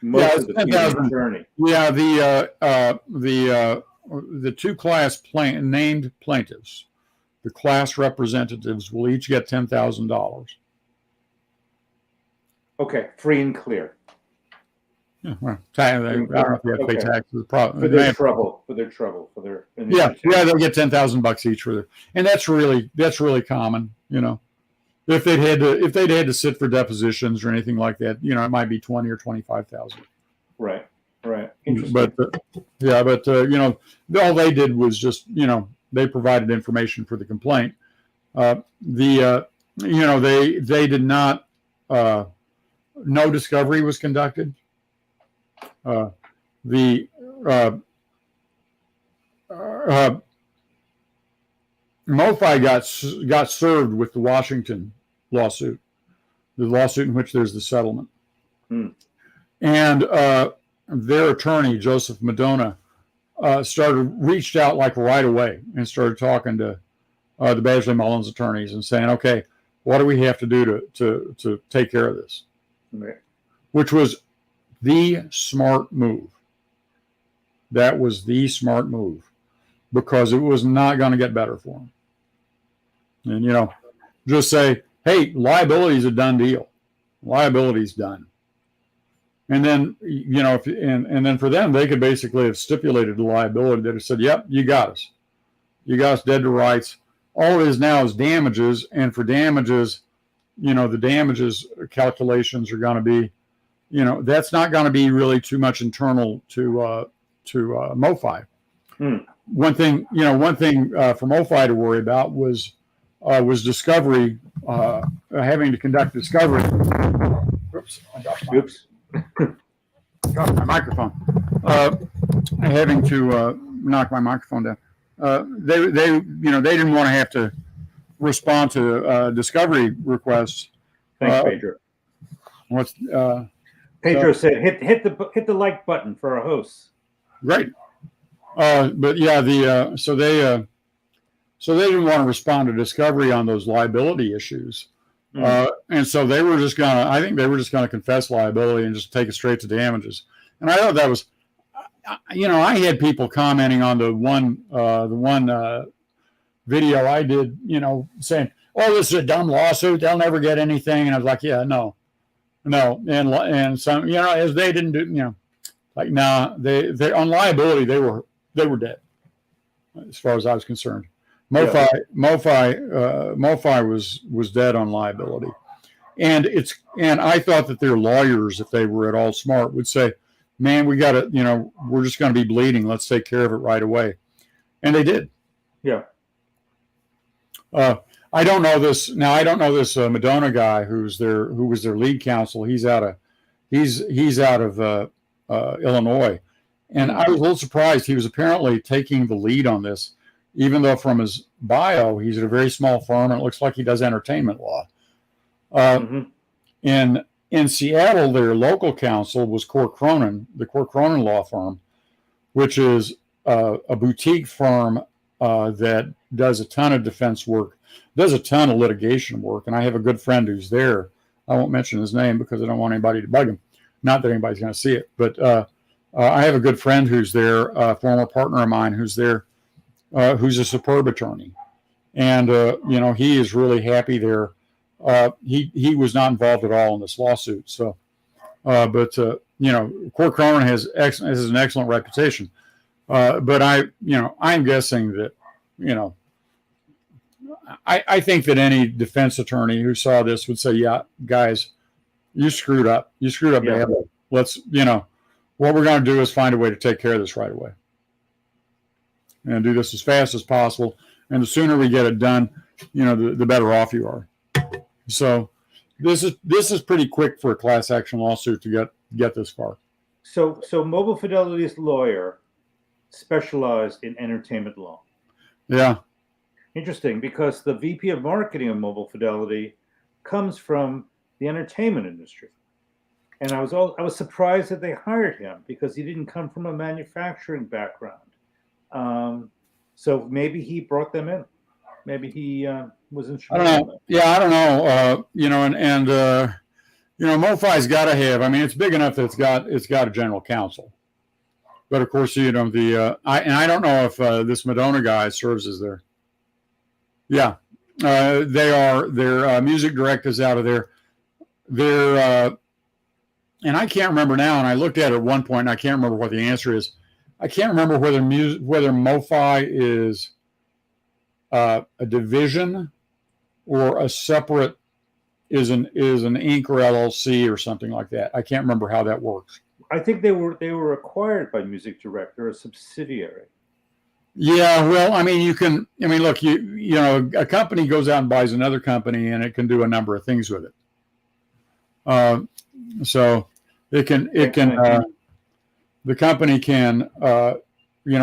Most of the fee to the attorney. Yeah, the two class named plaintiffs, the class representatives will each get $10,000. Okay, free and clear. Yeah, well, I don't know if you have to pay taxes. For their trouble. Yeah, they'll get $10,000 each for their, and that's really common. If they'd had to sit for depositions or anything like that, it might be 20 or 25,000. Right. Interesting. But all they did was just they provided information for the complaint. They did not. No discovery was conducted. MoFi got served with the Washington lawsuit, the lawsuit in which there's the settlement. And their attorney, Joseph Madonna, reached out like right away and started talking to the Badgley Mullins attorneys and saying, okay, what do we have to do to take care of this? Right. Which was the smart move. That was the smart move because it was not going to get better for them. And, just say, hey, liability is a done deal. Liability's done. And then, and then for them, they could basically have stipulated the liability that have said, yep, you got us. You got us dead to rights. All it is now is damages. And for damages, the damages calculations are going to be, that's not going to be really too much internal to MoFi. One thing for MoFi to worry about was discovery, having to conduct discovery. Oops, I dropped my microphone. Having to knock my microphone down. They didn't want to have to respond to discovery requests. Thanks, Pedro. Pedro said, "Hit the like button for our hosts." Great, but yeah, so they didn't want to respond to discovery on those liability issues, and so they were just gonna. I think they were just gonna confess liability and just take it straight to damages. And I thought that was, I had people commenting on the one video I did, saying, "Oh, this is a dumb lawsuit. They'll never get anything." And I was like, "Yeah, no." And some, as they didn't do, like, nah, they on liability, they were dead, as far as I was concerned. MoFi was dead on liability, and I thought that their lawyers, if they were at all smart, would say, "Man, we got to, we're just going to be bleeding. Let's take care of it right away," and they did. Yeah. I don't know this now. I don't know this Madonna guy who was their lead counsel. He's out of Illinois, and I was a little surprised. He was apparently taking the lead on this, even though from his bio he's at a very small firm and it looks like he does entertainment law. In Seattle, their local counsel was Core Cronin, the Core Cronin law firm, which is a boutique firm that does a ton of defense work. Does a ton of litigation work, and I have a good friend who's there. I won't mention his name because I don't want anybody to bug him. Not that anybody's going to see it, but I have a good friend who's there, a former partner of mine who's there, who's a superb attorney, and he is really happy there. He was not involved at all in this lawsuit, so but Core Cronin has an excellent reputation, but I'm guessing that I think that any defense attorney who saw this would say, "Yeah, guys, you screwed up. You screwed up badly." let's, what we're going to do is find a way to take care of this right away and do this as fast as possible. And the sooner we get it done, the better off you are. So this is pretty quick for a class action lawsuit to get this far. So Mobile Fidelity's lawyer specialized in entertainment law. Yeah. Interesting, because the VP of marketing of Mobile Fidelity comes from the entertainment industry. And I was surprised that they hired him because he didn't come from a manufacturing background. So maybe he brought them in. Maybe he was in. I don't know. Yeah, I don't know. MoFi's got to have. I mean, it's big enough that it's got a general counsel. But of course, I don't know if this Madonna guy serves as their. Yeah, their music director's out of there. And I can't remember now. And I looked at it at one point, and I can't remember what the answer is. I can't remember whether MoFi is a division or a separate is an Inc. or LLC or something like that. I can't remember how that works. I think they were acquired by Music Director, a subsidiary. Yeah, well, I mean, look, a company goes out and buys another company, and it can do a number of things with it. So the company can,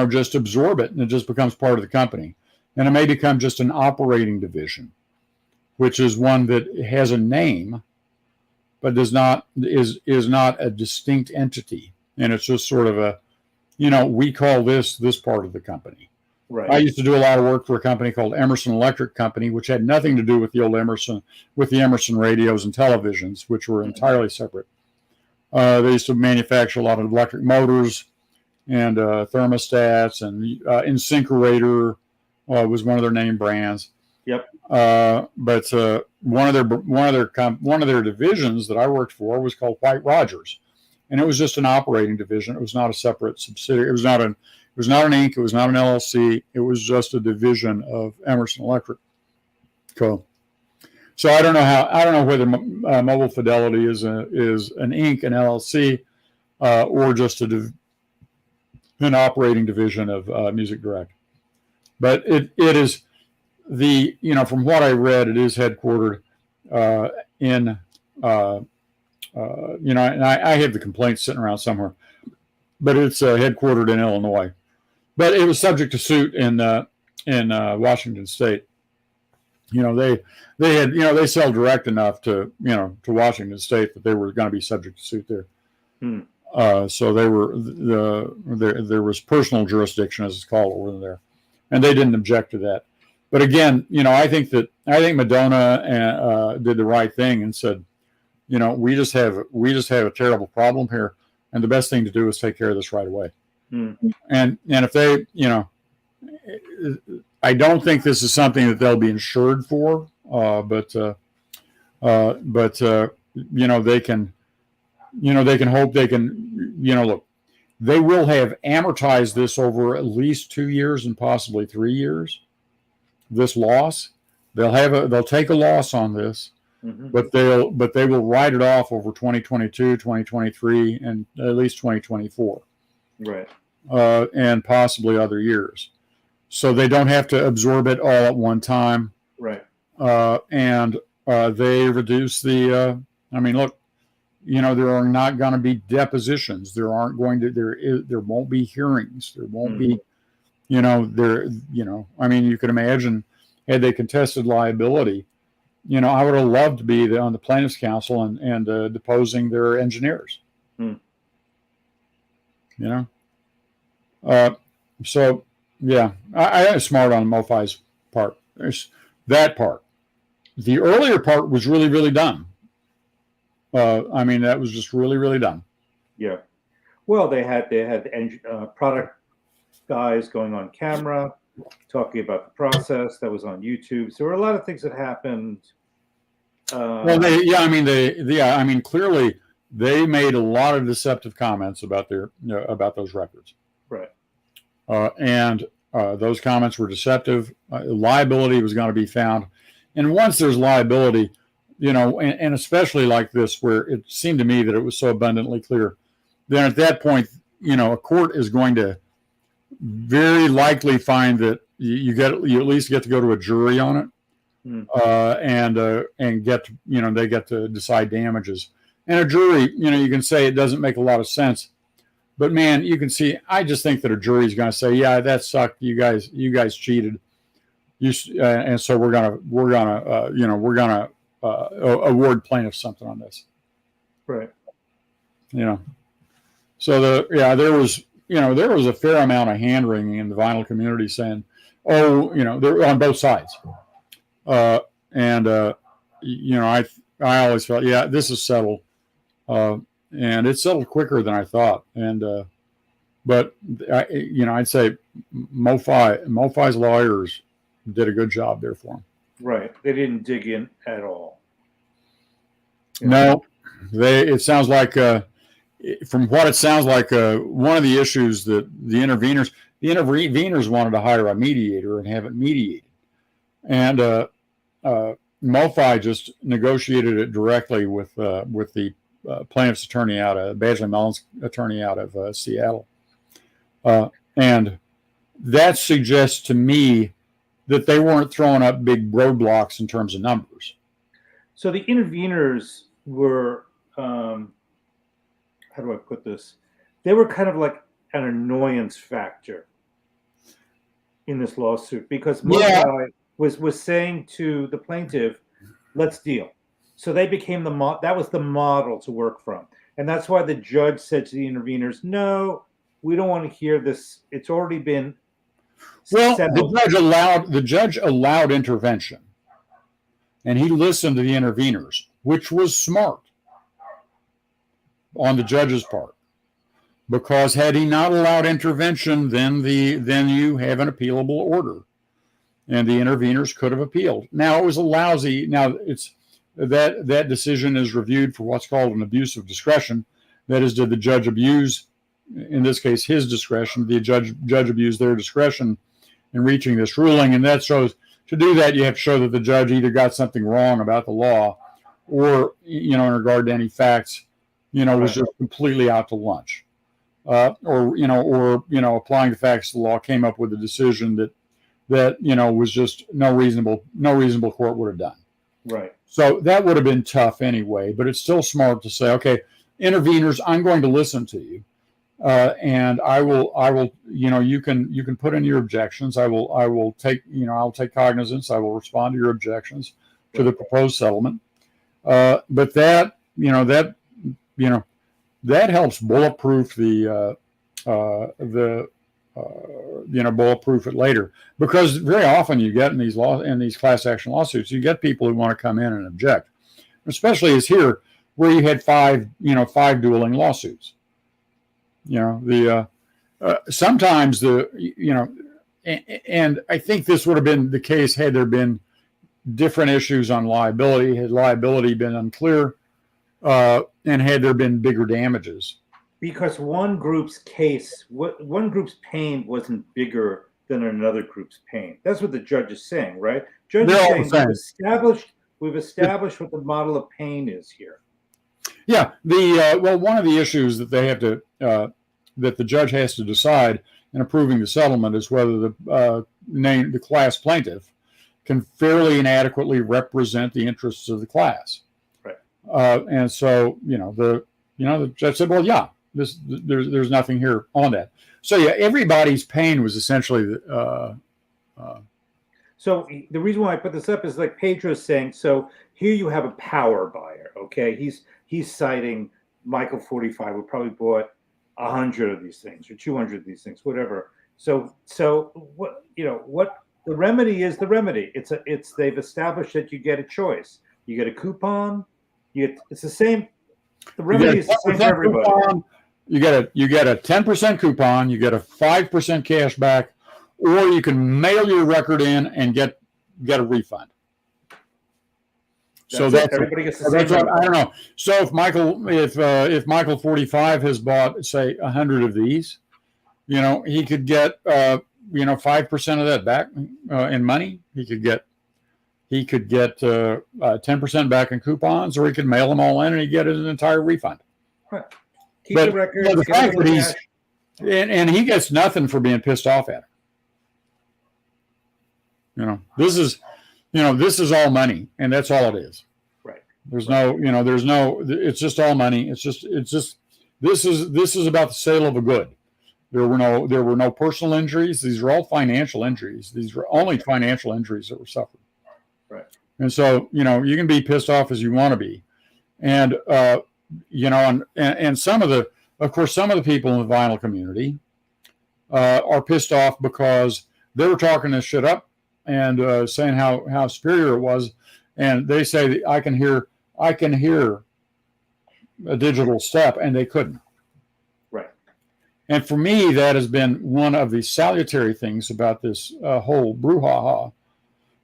just absorb it, and it just becomes part of the company, and it may become just an operating division, which is one that has a name, but is not a distinct entity, and it's just sort of a, we call this part of the company. Right. I used to do a lot of work for a company called Emerson Electric Company, which had nothing to do with the old Emerson, with the Emerson radios and televisions, which were entirely separate. They used to manufacture a lot of electric motors and thermostats, and InSinkErator was one of their name brands. Yep. But one of their divisions that I worked for was called White Rogers, and it was just an operating division. It was not a separate subsidiary. It was not an Inc. It was not an LLC. It was just a division of Emerson Electric Co. So I don't know whether Mobile Fidelity is an Inc., an LLC, or just an operating division of Music Direct. But it is from what I read, it is headquartered in and I have the complaints sitting around somewhere, but it's headquartered in Illinois. But it was subject to suit in Washington State. They sell direct enough to Washington State that they were going to be subject to suit there. So there was personal jurisdiction, as it's called, over there, and they didn't object to that. But again, I think Madonna did the right thing and said, we just have a terrible problem here, and the best thing to do is take care of this right away. And if they, I don't think this is something that they'll be insured for, but they can, hope they can, look, they will have amortized this over at least 2 years and possibly 3 years. This loss, they'll take a loss on this, but they will write it off over 2022, 2023, and at least 2024. Right. And possibly other years. So they don't have to absorb it all at one time. Right. And they reduce the, look, there are not going to be depositions. There won't be hearings. There won't be, you can imagine had they contested liability, I would have loved to be on the plaintiff's counsel and deposing their engineers. So yeah, I am smart on MoFi's part. There's that part. The earlier part was really, really dumb. That was just really, really dumb. Yeah. Well, they had product guys going on camera talking about the process that was on YouTube. So there were a lot of things that happened. Clearly they made a lot of deceptive comments about about those records. Right. And those comments were deceptive. Liability was going to be found. And once there's liability, and especially like this, where it seemed to me that it was so abundantly clear, then at that point, a court is going to very likely find that you at least get to go to a jury on it, and get they get to decide damages. And a jury, you can say it doesn't make a lot of sense, but man, you can see. I just think that a jury is going to say, yeah, that sucked. You guys cheated. And so we're gonna award plaintiffs something on this. Right. So there was a fair amount of hand wringing in the vinyl community saying, they're on both sides. I always felt, yeah, this is settled. And it's settled quicker than I thought. But I'd say MoFi's lawyers did a good job there for him. Right. They didn't dig in at all. No, it sounds like, from what it sounds like, one of the issues that the interveners wanted to hire a mediator and have it mediated. And MoFi just negotiated it directly with the plaintiff's attorney Badgley Mullen's attorney out of Seattle. And that suggests to me that they weren't throwing up big roadblocks in terms of numbers. So the interveners were, how do I put this? They were kind of like an annoyance factor in this lawsuit, because MoFi was saying to the plaintiff, let's deal. So they became that was the model to work from. And that's why the judge said to the interveners, no, we don't want to hear this. It's already been settled. The judge allowed intervention, and he listened to the interveners, which was smart on the judge's part, because had he not allowed intervention, then you have an appealable order, and the interveners could have appealed. Now it was a lousy. Now that decision is reviewed for what's called an abuse of discretion. That is, did the judge abuse, in this case, his discretion? The judge abused their discretion in reaching this ruling, and that shows. To do that, you have to show that the judge either got something wrong about the law, or in regard to any facts, was just completely out to lunch, or applying the facts of the law, came up with a decision that was just no reasonable court would have done. Right. So that would have been tough anyway, but it's still smart to say, okay, interveners, I'm going to listen to you, and I will, you can put in your objections. I'll take cognizance. I will respond to your objections to the proposed settlement. But that helps bulletproof bulletproof it later, because very often you get in these class action lawsuits, you get people who want to come in and object, especially as here, where you had five dueling lawsuits. Sometimes and I think this would have been the case had there been different issues on liability, had liability been unclear, and had there been bigger damages. Because one group's pain wasn't bigger than another group's pain. That's what the judge is saying, right? Judge is saying we've established what the model of pain is here. Yeah. One of the issues that they have to that the judge has to decide in approving the settlement is whether the class plaintiff can fairly and adequately represent the interests of the class. Right. And so the judge said, well, yeah. There's nothing here on that. So yeah, everybody's pain was essentially. So the reason why I put this up is like Pedro's saying. So here you have a power buyer. Okay, he's citing Michael 45, who probably bought 100 of these things or 200 of these things, whatever. So what the remedy is? The remedy. It's they've established that you get a choice. You get a coupon. It's the same. The remedy is the same for everybody. Coupon. You get a 10% coupon, you get a 5% cash back, or you can mail your record in and get a refund. Everybody gets the same. I don't know. So if Michael 45 has bought, say, 100 of these, he could get 5% of that back in money. He he could get 10% back in coupons, or he could mail them all in and he'd get an entire refund. Right. Keep But the records. the get fact a that little he's cash. and he gets nothing for being pissed off at him. This is all money, and that's all it is. Right. There's no, it's just all money. It's just this is about the sale of a good. There were no personal injuries. These are all financial injuries. These were only financial injuries that were suffered. Right. And so, you can be pissed off as you want to be. And, and some of the people in the vinyl community are pissed off because they were talking this shit up and saying how superior it was. And they say that I can hear a digital step, and they couldn't. Right. And for me, that has been one of the salutary things about this whole brouhaha,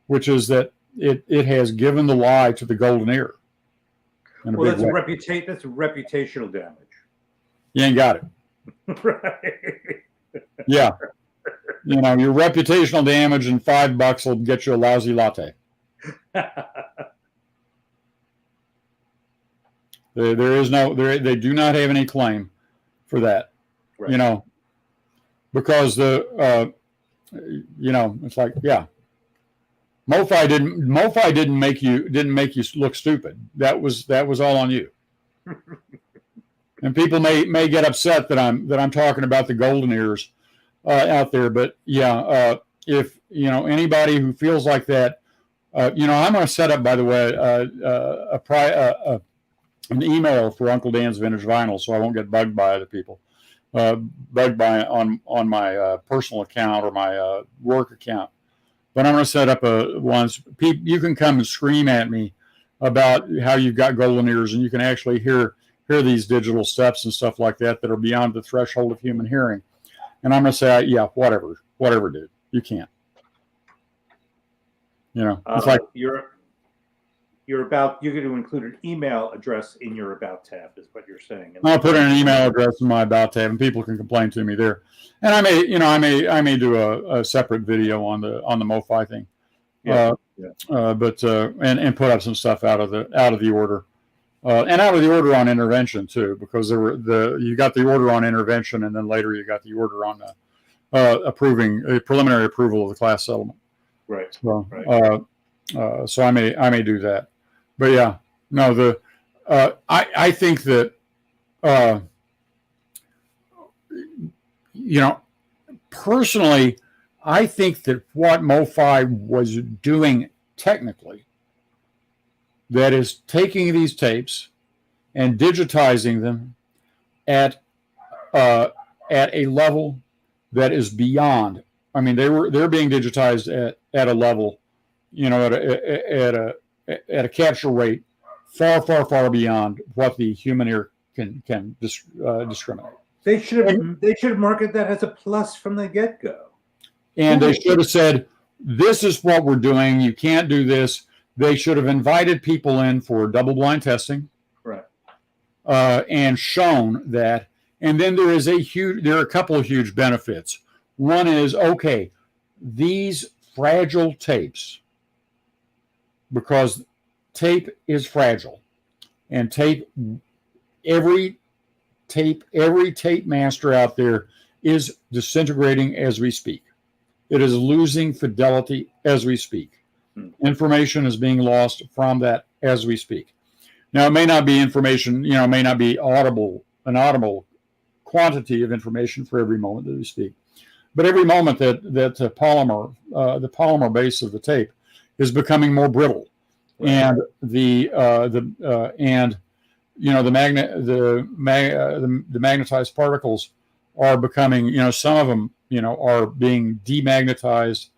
which is that it has given the lie to the golden ear. Well, that's reputational damage. You ain't got it. Right. Yeah. Your reputational damage and $5 will get you a lousy latte. They do not have any claim for that. Right. Because it's like, yeah. MoFi didn't make you look stupid. That was all on you. And people may get upset that I'm talking about the golden ears out there, but yeah, if anybody who feels like that, I'm going to set up, by the way, an email for Uncle Dan's Vintage Vinyl, so I won't get bugged by other people, bugged by on my personal account or my work account. But I'm going to set up you can come and scream at me about how you've got golden ears, and you can actually hear these digital steps and stuff like that are beyond the threshold of human hearing. And I'm going to say, yeah, whatever, dude, you can't. It's like you're going to include an email address in your about tab, is what you're saying. I'll put in an email address in my about tab, and people can complain to me there. And I may do a separate video on the MoFi thing, but put up some stuff out of the order, and out of the order on intervention too, because you got the order on intervention, and then later you got the order on approving a preliminary approval of the class settlement. Right. So, right. So I may do that, but yeah, no, I think that personally, I think that what MoFi was doing technically, that is taking these tapes and digitizing them at a level that is beyond. I mean, they're being digitized at a level, at a capture rate far beyond what the human ear can discriminate. They should have marketed that as a plus from the get-go. And they should have said, this is what we're doing. You can't do this. They should have invited people in for double-blind testing. Right. And shown that. And then there are a couple of huge benefits. One is, okay, these fragile tapes, because tape is fragile, and every tape master out there is disintegrating as we speak. It is losing fidelity as we speak. Information is being lost from that as we speak. Now, it may not be information, it may not be an audible quantity of information for every moment that we speak. But every moment that the polymer base of the tape is becoming more brittle, and the magnetized particles are becoming, some of them, are being demagnetized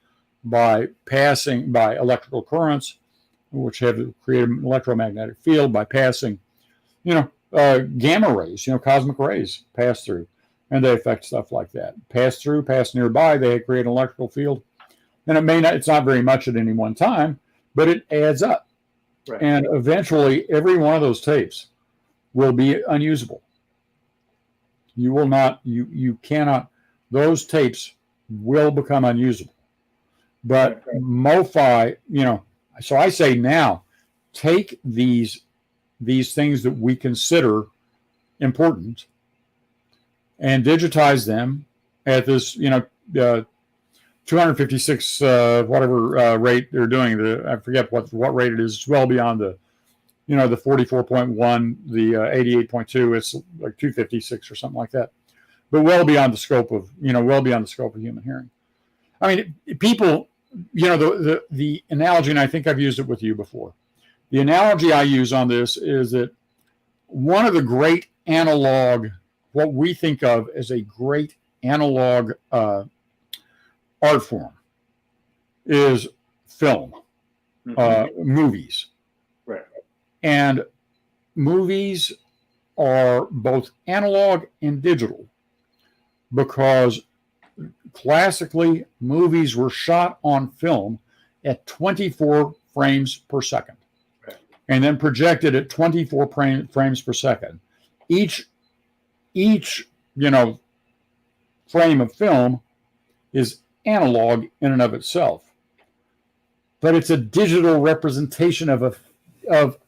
by electrical currents, which have created an electromagnetic field by passing, gamma rays, cosmic rays pass through, and they affect stuff like that. Pass nearby, they create an electrical field, and it's not very much at any one time, but it adds up. Right. And eventually every one of those tapes will be unusable. You cannot, those tapes will become unusable. But MoFi, So I say now, take these things that we consider important and digitize them at this, 256 whatever rate they're doing. I forget what rate it is. It's well beyond the 44.1, the 88.2. It's like 256 or something like that, but well beyond the scope of human hearing. I mean, people, the analogy, and I think I've used it with you before. The analogy I use on this is that one of the great analog, what we think of as a great analog art form, is film, movies. Right. And movies are both analog and digital because classically movies were shot on film at 24 frames per second and then projected at 24 frames per second. Each frame of film is analog in and of itself, but it's a digital representation of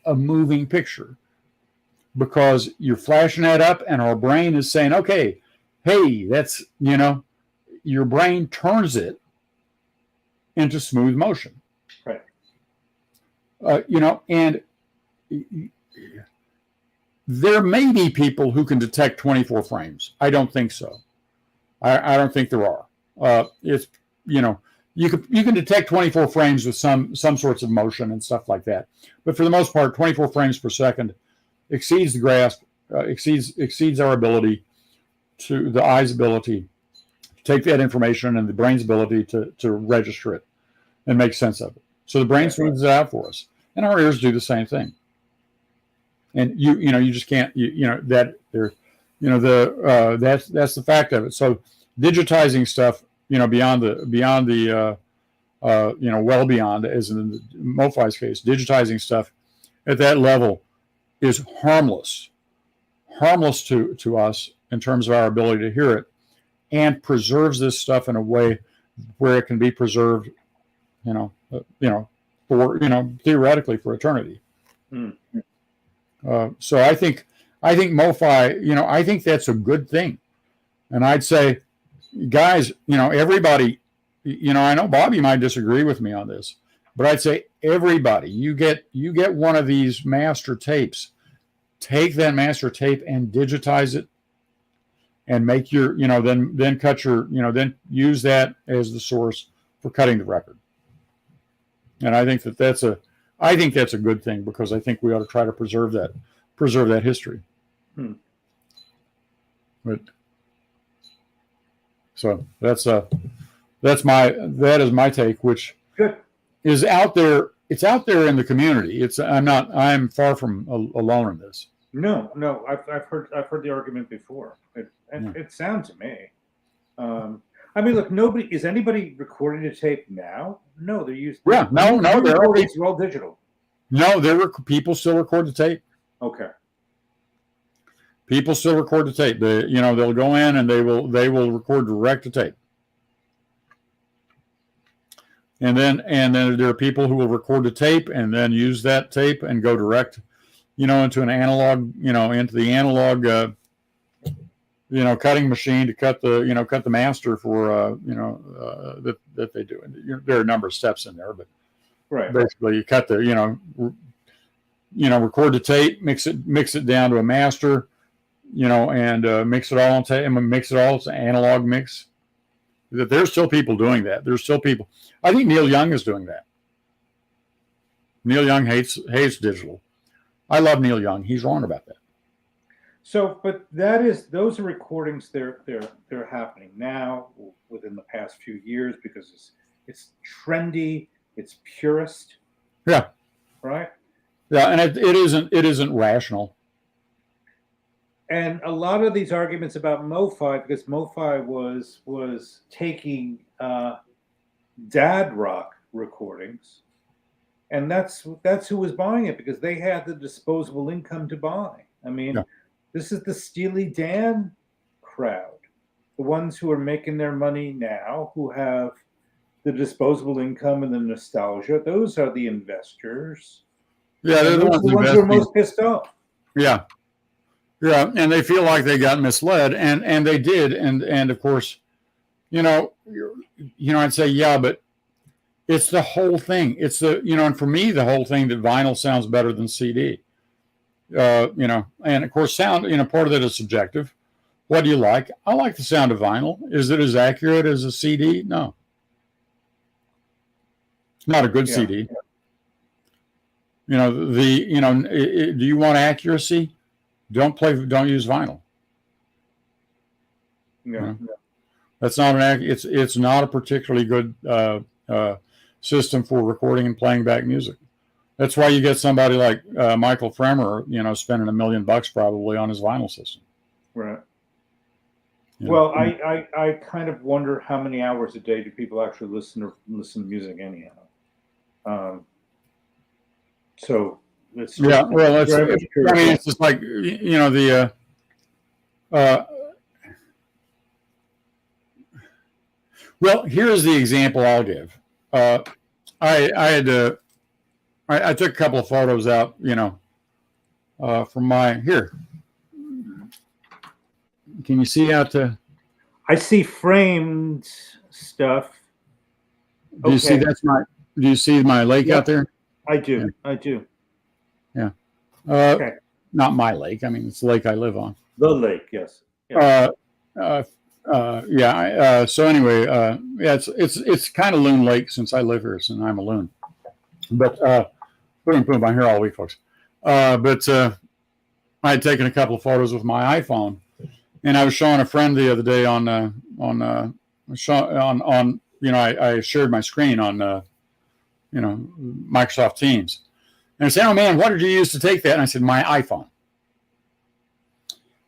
a moving picture because you're flashing that up and our brain is saying, okay, hey, that's, your brain turns it into smooth motion. Right. And there may be people who can detect 24 frames. I don't think so. I don't think there are. It's, you can detect 24 frames with some sorts of motion and stuff like that. But for the most part, 24 frames per second exceeds the grasp, exceeds our ability the eye's ability to take that information and the brain's ability to register it and make sense of it. So the brain smooths it out for us, and our ears do the same thing. And you just can't, that's the fact of it. So digitizing stuff, beyond the well beyond, as in the MoFi's case, digitizing stuff at that level is harmless to us in terms of our ability to hear it, and preserves this stuff in a way where it can be preserved, for theoretically for eternity. So I think MoFi, I think that's a good thing, and I'd say, guys, everybody, I know Bobby might disagree with me on this, but I'd say everybody, you get one of these master tapes, take that master tape and digitize it, and make your, then cut your, then use that as the source for cutting the record. And I think that's a good thing, because I think we ought to try to preserve that history. But so that is my take, which is out there. It's out there in the community. I'm far from alone in this. No, I've heard the argument before. It sounds to me. I mean, look, is anybody recording a tape now? No, they're used. Yeah, no, it's all digital. No, people still record the tape. Okay. People still record the tape. They'll go in and they will record direct to tape. And then there are people who will record the tape and then use that tape and go direct, into an analog, into the analog, cutting machine to cut the master for, that they do. And there are a number of steps in there, but basically you cut the, record the tape, mix it down to a master, and mix it all into, and mix it all. It's an analog mix. There's still people doing that. There's still people. I think Neil Young is doing that. Neil Young hates digital. I love Neil Young. He's wrong about that. So, but those are recordings. They're happening now within the past few years because it's trendy. It's purist. Yeah. Right. Yeah, and it isn't rational. And a lot of these arguments about MoFi, because MoFi was taking dad rock recordings, and that's who was buying it, because they had the disposable income to buy. I mean, This is the Steely Dan crowd, the ones who are making their money now, who have the disposable income and the nostalgia. Those are the investors. Yeah, they're And the those ones are the ones who are investing. most pissed off. Yeah, yeah, and they feel like they got misled, and they did, and of course, I'd say yeah, but it's the whole thing. It's and for me, the whole thing that vinyl sounds better than CD. And of course, sound, part of it is subjective. What do you like? I like the sound of vinyl. Is it as accurate as a CD? No. It's not a good Yeah. CD. Do you want accuracy? Don't use vinyl. Yeah. That's not it's not a particularly good system for recording and playing back music. That's why you get somebody like Michael Fremer, spending $1 million probably on his vinyl system. Right. Well, I kind of wonder how many hours a day do people actually listen to music anyhow. So it's just, it's just like well, here's the example I'll give. I took a couple of photos out, from my here. Can you see out to? I see framed stuff. Do you see do you see my lake out there? I do. Yeah. I do. Yeah. Okay. Not my lake. I mean, it's the lake I live on. The lake, yes. Yeah. So anyway, it's kind of loon lake since I live here, since I'm a loon. But put my hair all week, folks. But I had taken a couple of photos with my iPhone, and I was showing a friend the other day I shared my screen on Microsoft Teams, and I said, "Oh man, what did you use to take that?" And I said, "My iPhone."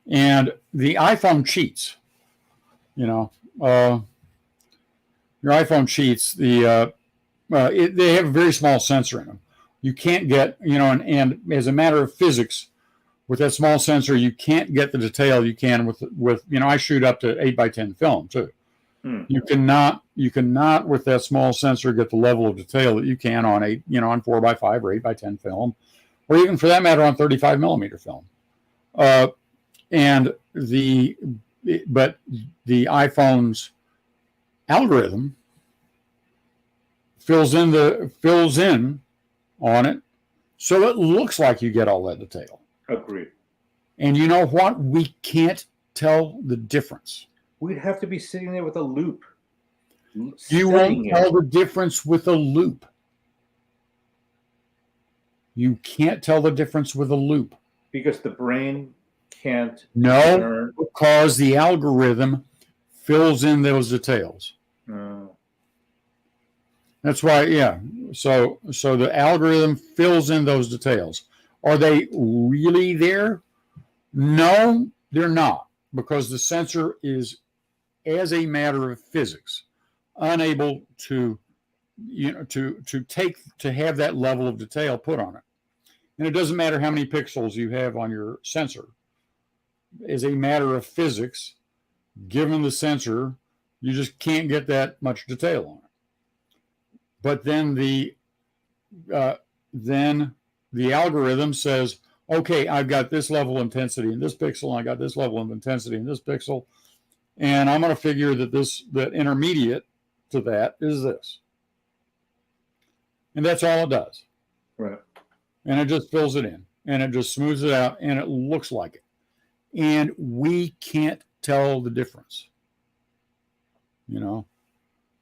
And the iPhone cheats. Your iPhone cheats. They have a very small sensor in them. You can't get, and as a matter of physics, with that small sensor, you can't get the detail you can with I shoot up to 8x10 film too. You cannot with that small sensor get the level of detail that you can on on 4x5 or 8x10 film, or even for that matter on 35 millimeter film. But the iPhone's algorithm fills in on it, so it looks like you get all that detail. Agreed. And you know what? We can't tell the difference. We'd have to be sitting there with a loop. You won't tell the difference with a loop. You can't tell the difference with a loop. Because the brain can't learn. Because the algorithm fills in those details. That's why, yeah. So the algorithm fills in those details. Are they really there? No, they're not, because the sensor is, as a matter of physics, unable to have that level of detail put on it. And it doesn't matter how many pixels you have on your sensor. As a matter of physics, given the sensor, you just can't get that much detail on it. But then the algorithm says, okay, I've got this level of intensity in this pixel, and I got this level of intensity in this pixel, and I'm going to figure that intermediate to that is this. And that's all it does. Right. And it just fills it in, and it just smooths it out, and it looks like it. And we can't tell the difference.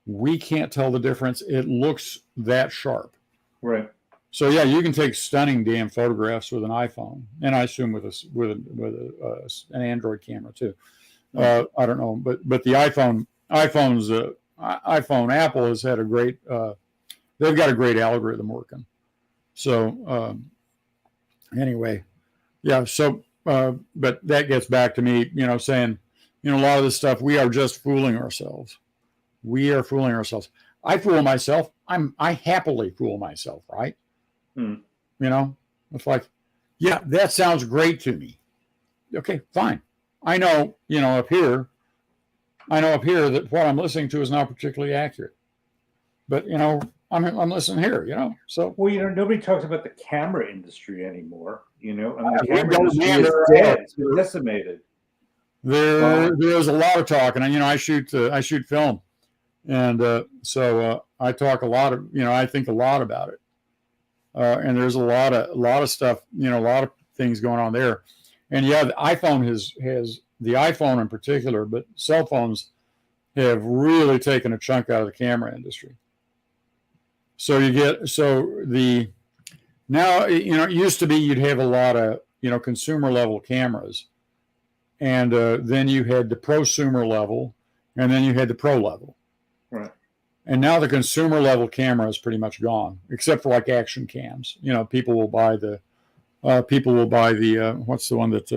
We can't tell the difference. It looks that sharp. Right. So yeah, you can take stunning damn photographs with an iPhone, and I assume with an Android camera too. I don't know, but the iPhone Apple has had a great. They've got a great algorithm working. So anyway, yeah. So but that gets back to me, saying, a lot of this stuff, we are just fooling ourselves. We are fooling ourselves. I fool myself. I happily fool myself, right? It's like, yeah, that sounds great to me. Okay, fine. I know, up here that what I'm listening to is not particularly accurate. But I'm listening here. So Well, nobody talks about the camera industry anymore. I mean, the we camera don't, industry man, is dead. It's been decimated. there's a lot of talk, and I shoot film, and so I talk a lot of I think a lot about it, and there's a lot of stuff, a lot of things going on there, and yeah, the iPhone has the iPhone in particular, but cell phones have really taken a chunk out of the camera industry. So now it used to be you'd have a lot of consumer level cameras, and then you had the prosumer level, and then you had the pro level. Right. And now the consumer level camera is pretty much gone, except for like action cams. People will buy the what's the one that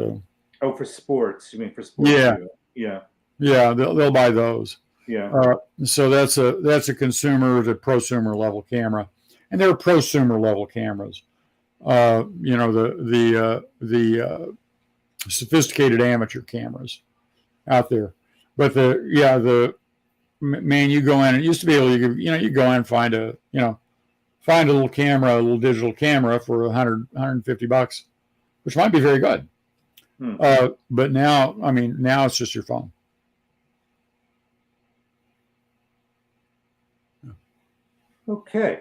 for sports. You mean for sports? Yeah. They'll buy those. Yeah. So that's a consumer to prosumer level camera, and there are prosumer level cameras. The sophisticated amateur cameras out there, but man, you go in. It used to be able to you go in and find a little camera, a little digital camera for $150, which might be very good. But now it's just your phone. Okay.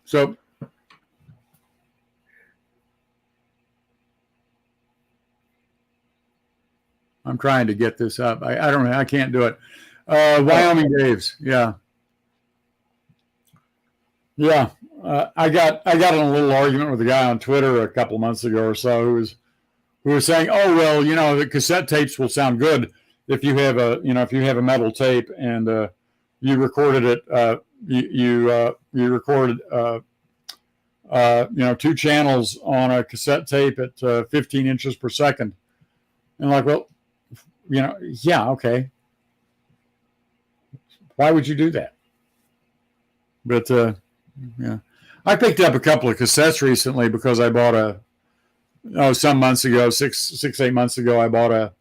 So I'm trying to get this up. I don't know. I can't do it. Wyoming Daves. Yeah. Yeah. I got in a little argument with a guy on Twitter a couple of months ago or so who was saying, "Oh well, the cassette tapes will sound good if you have a metal tape and you recorded it. You recorded 2 channels on a cassette tape at 15 inches per second." And like, well, yeah, okay. Why would you do that? But I picked up a couple of cassettes recently because I bought some months ago, 8 months ago, I bought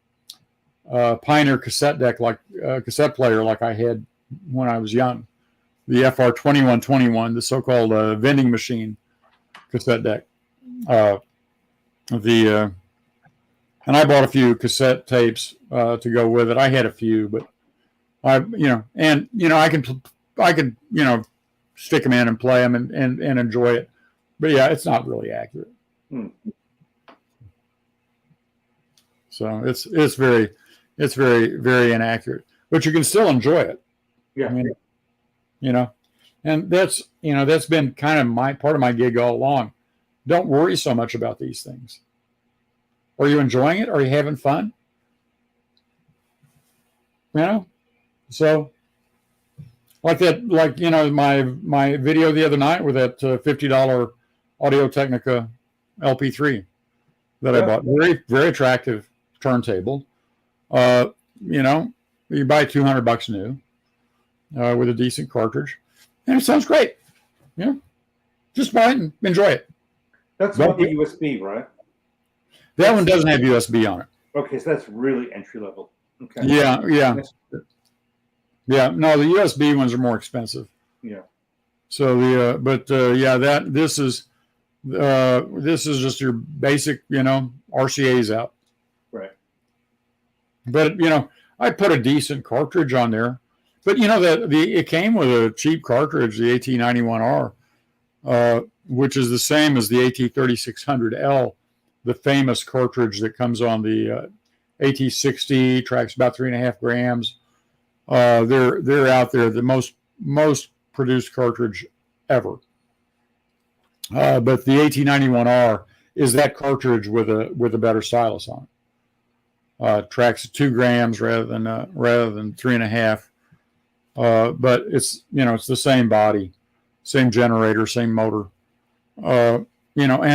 a Pioneer cassette deck, like a cassette player, like I had when I was young, the FR2121, the so-called vending machine cassette deck. And I bought a few cassette tapes to go with it. I had a few, but I can stick them in and play them and enjoy it. But yeah, it's not really accurate. So it's very, very inaccurate. But you can still enjoy it. Yeah. And that's been kind of part of my gig all along. Don't worry so much about these things. Are you enjoying it? Are you having fun? So like that, my video the other night with that $50 Audio-Technica LP3 that I bought. Very, very attractive turntable. You buy $200 new with a decent cartridge, and it sounds great. Just buy it and enjoy it. That's one the USB, right? That one doesn't have USB on it. Okay, so that's really entry level. Okay. Yeah. No, the USB ones are more expensive. Yeah. So this is just your basic, RCA's out. Right. But I put a decent cartridge on there. But it came with a cheap cartridge, the AT91R, which is the same as the AT3600L, the famous cartridge that comes on the AT60, tracks about 3.5 grams. They're out there, the most produced cartridge ever. But the AT91R is that cartridge with a better stylus on it. Tracks at 2 grams rather than 3.5. But it's the same body, same generator, same motor. And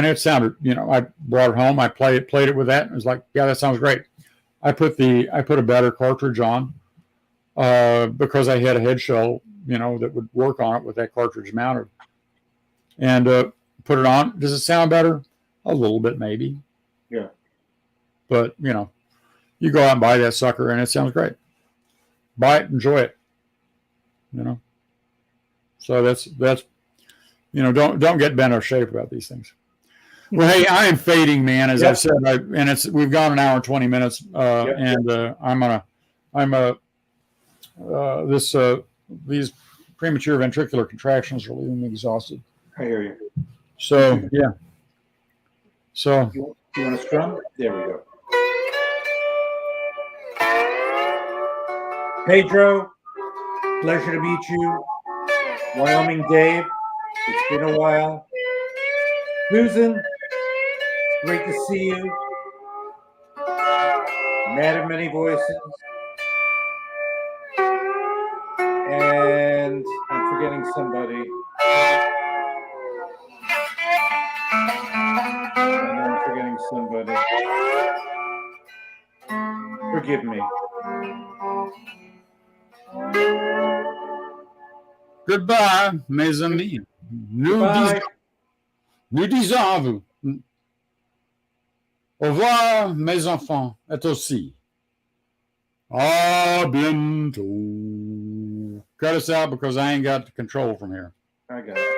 it sounded, I brought it home, I played it with that, and it was like, yeah, that sounds great. I put a better cartridge on because I had a head shell, that would work on it with that cartridge mounted. And put it on. Does it sound better? A little bit, maybe. Yeah. But, you go out and buy that sucker, and it sounds great. Buy it, enjoy it. So that's don't get bent out of shape about these things. Well, hey, I am fading, man. As I said, we've gone an hour and 20 minutes, and these premature ventricular contractions are leaving me exhausted. I hear you. So yeah. So You want to strum? There we go. Pedro, pleasure to meet you. Wyoming Dave, it's been a while. Susan, great to see you. Man of many voices. And I'm forgetting somebody. Forgive me. goodbye, mes amis. Nous disons à vous. Au revoir, mes enfants, et aussi. À bientôt. Cut us out because I ain't got the control from here. I got it.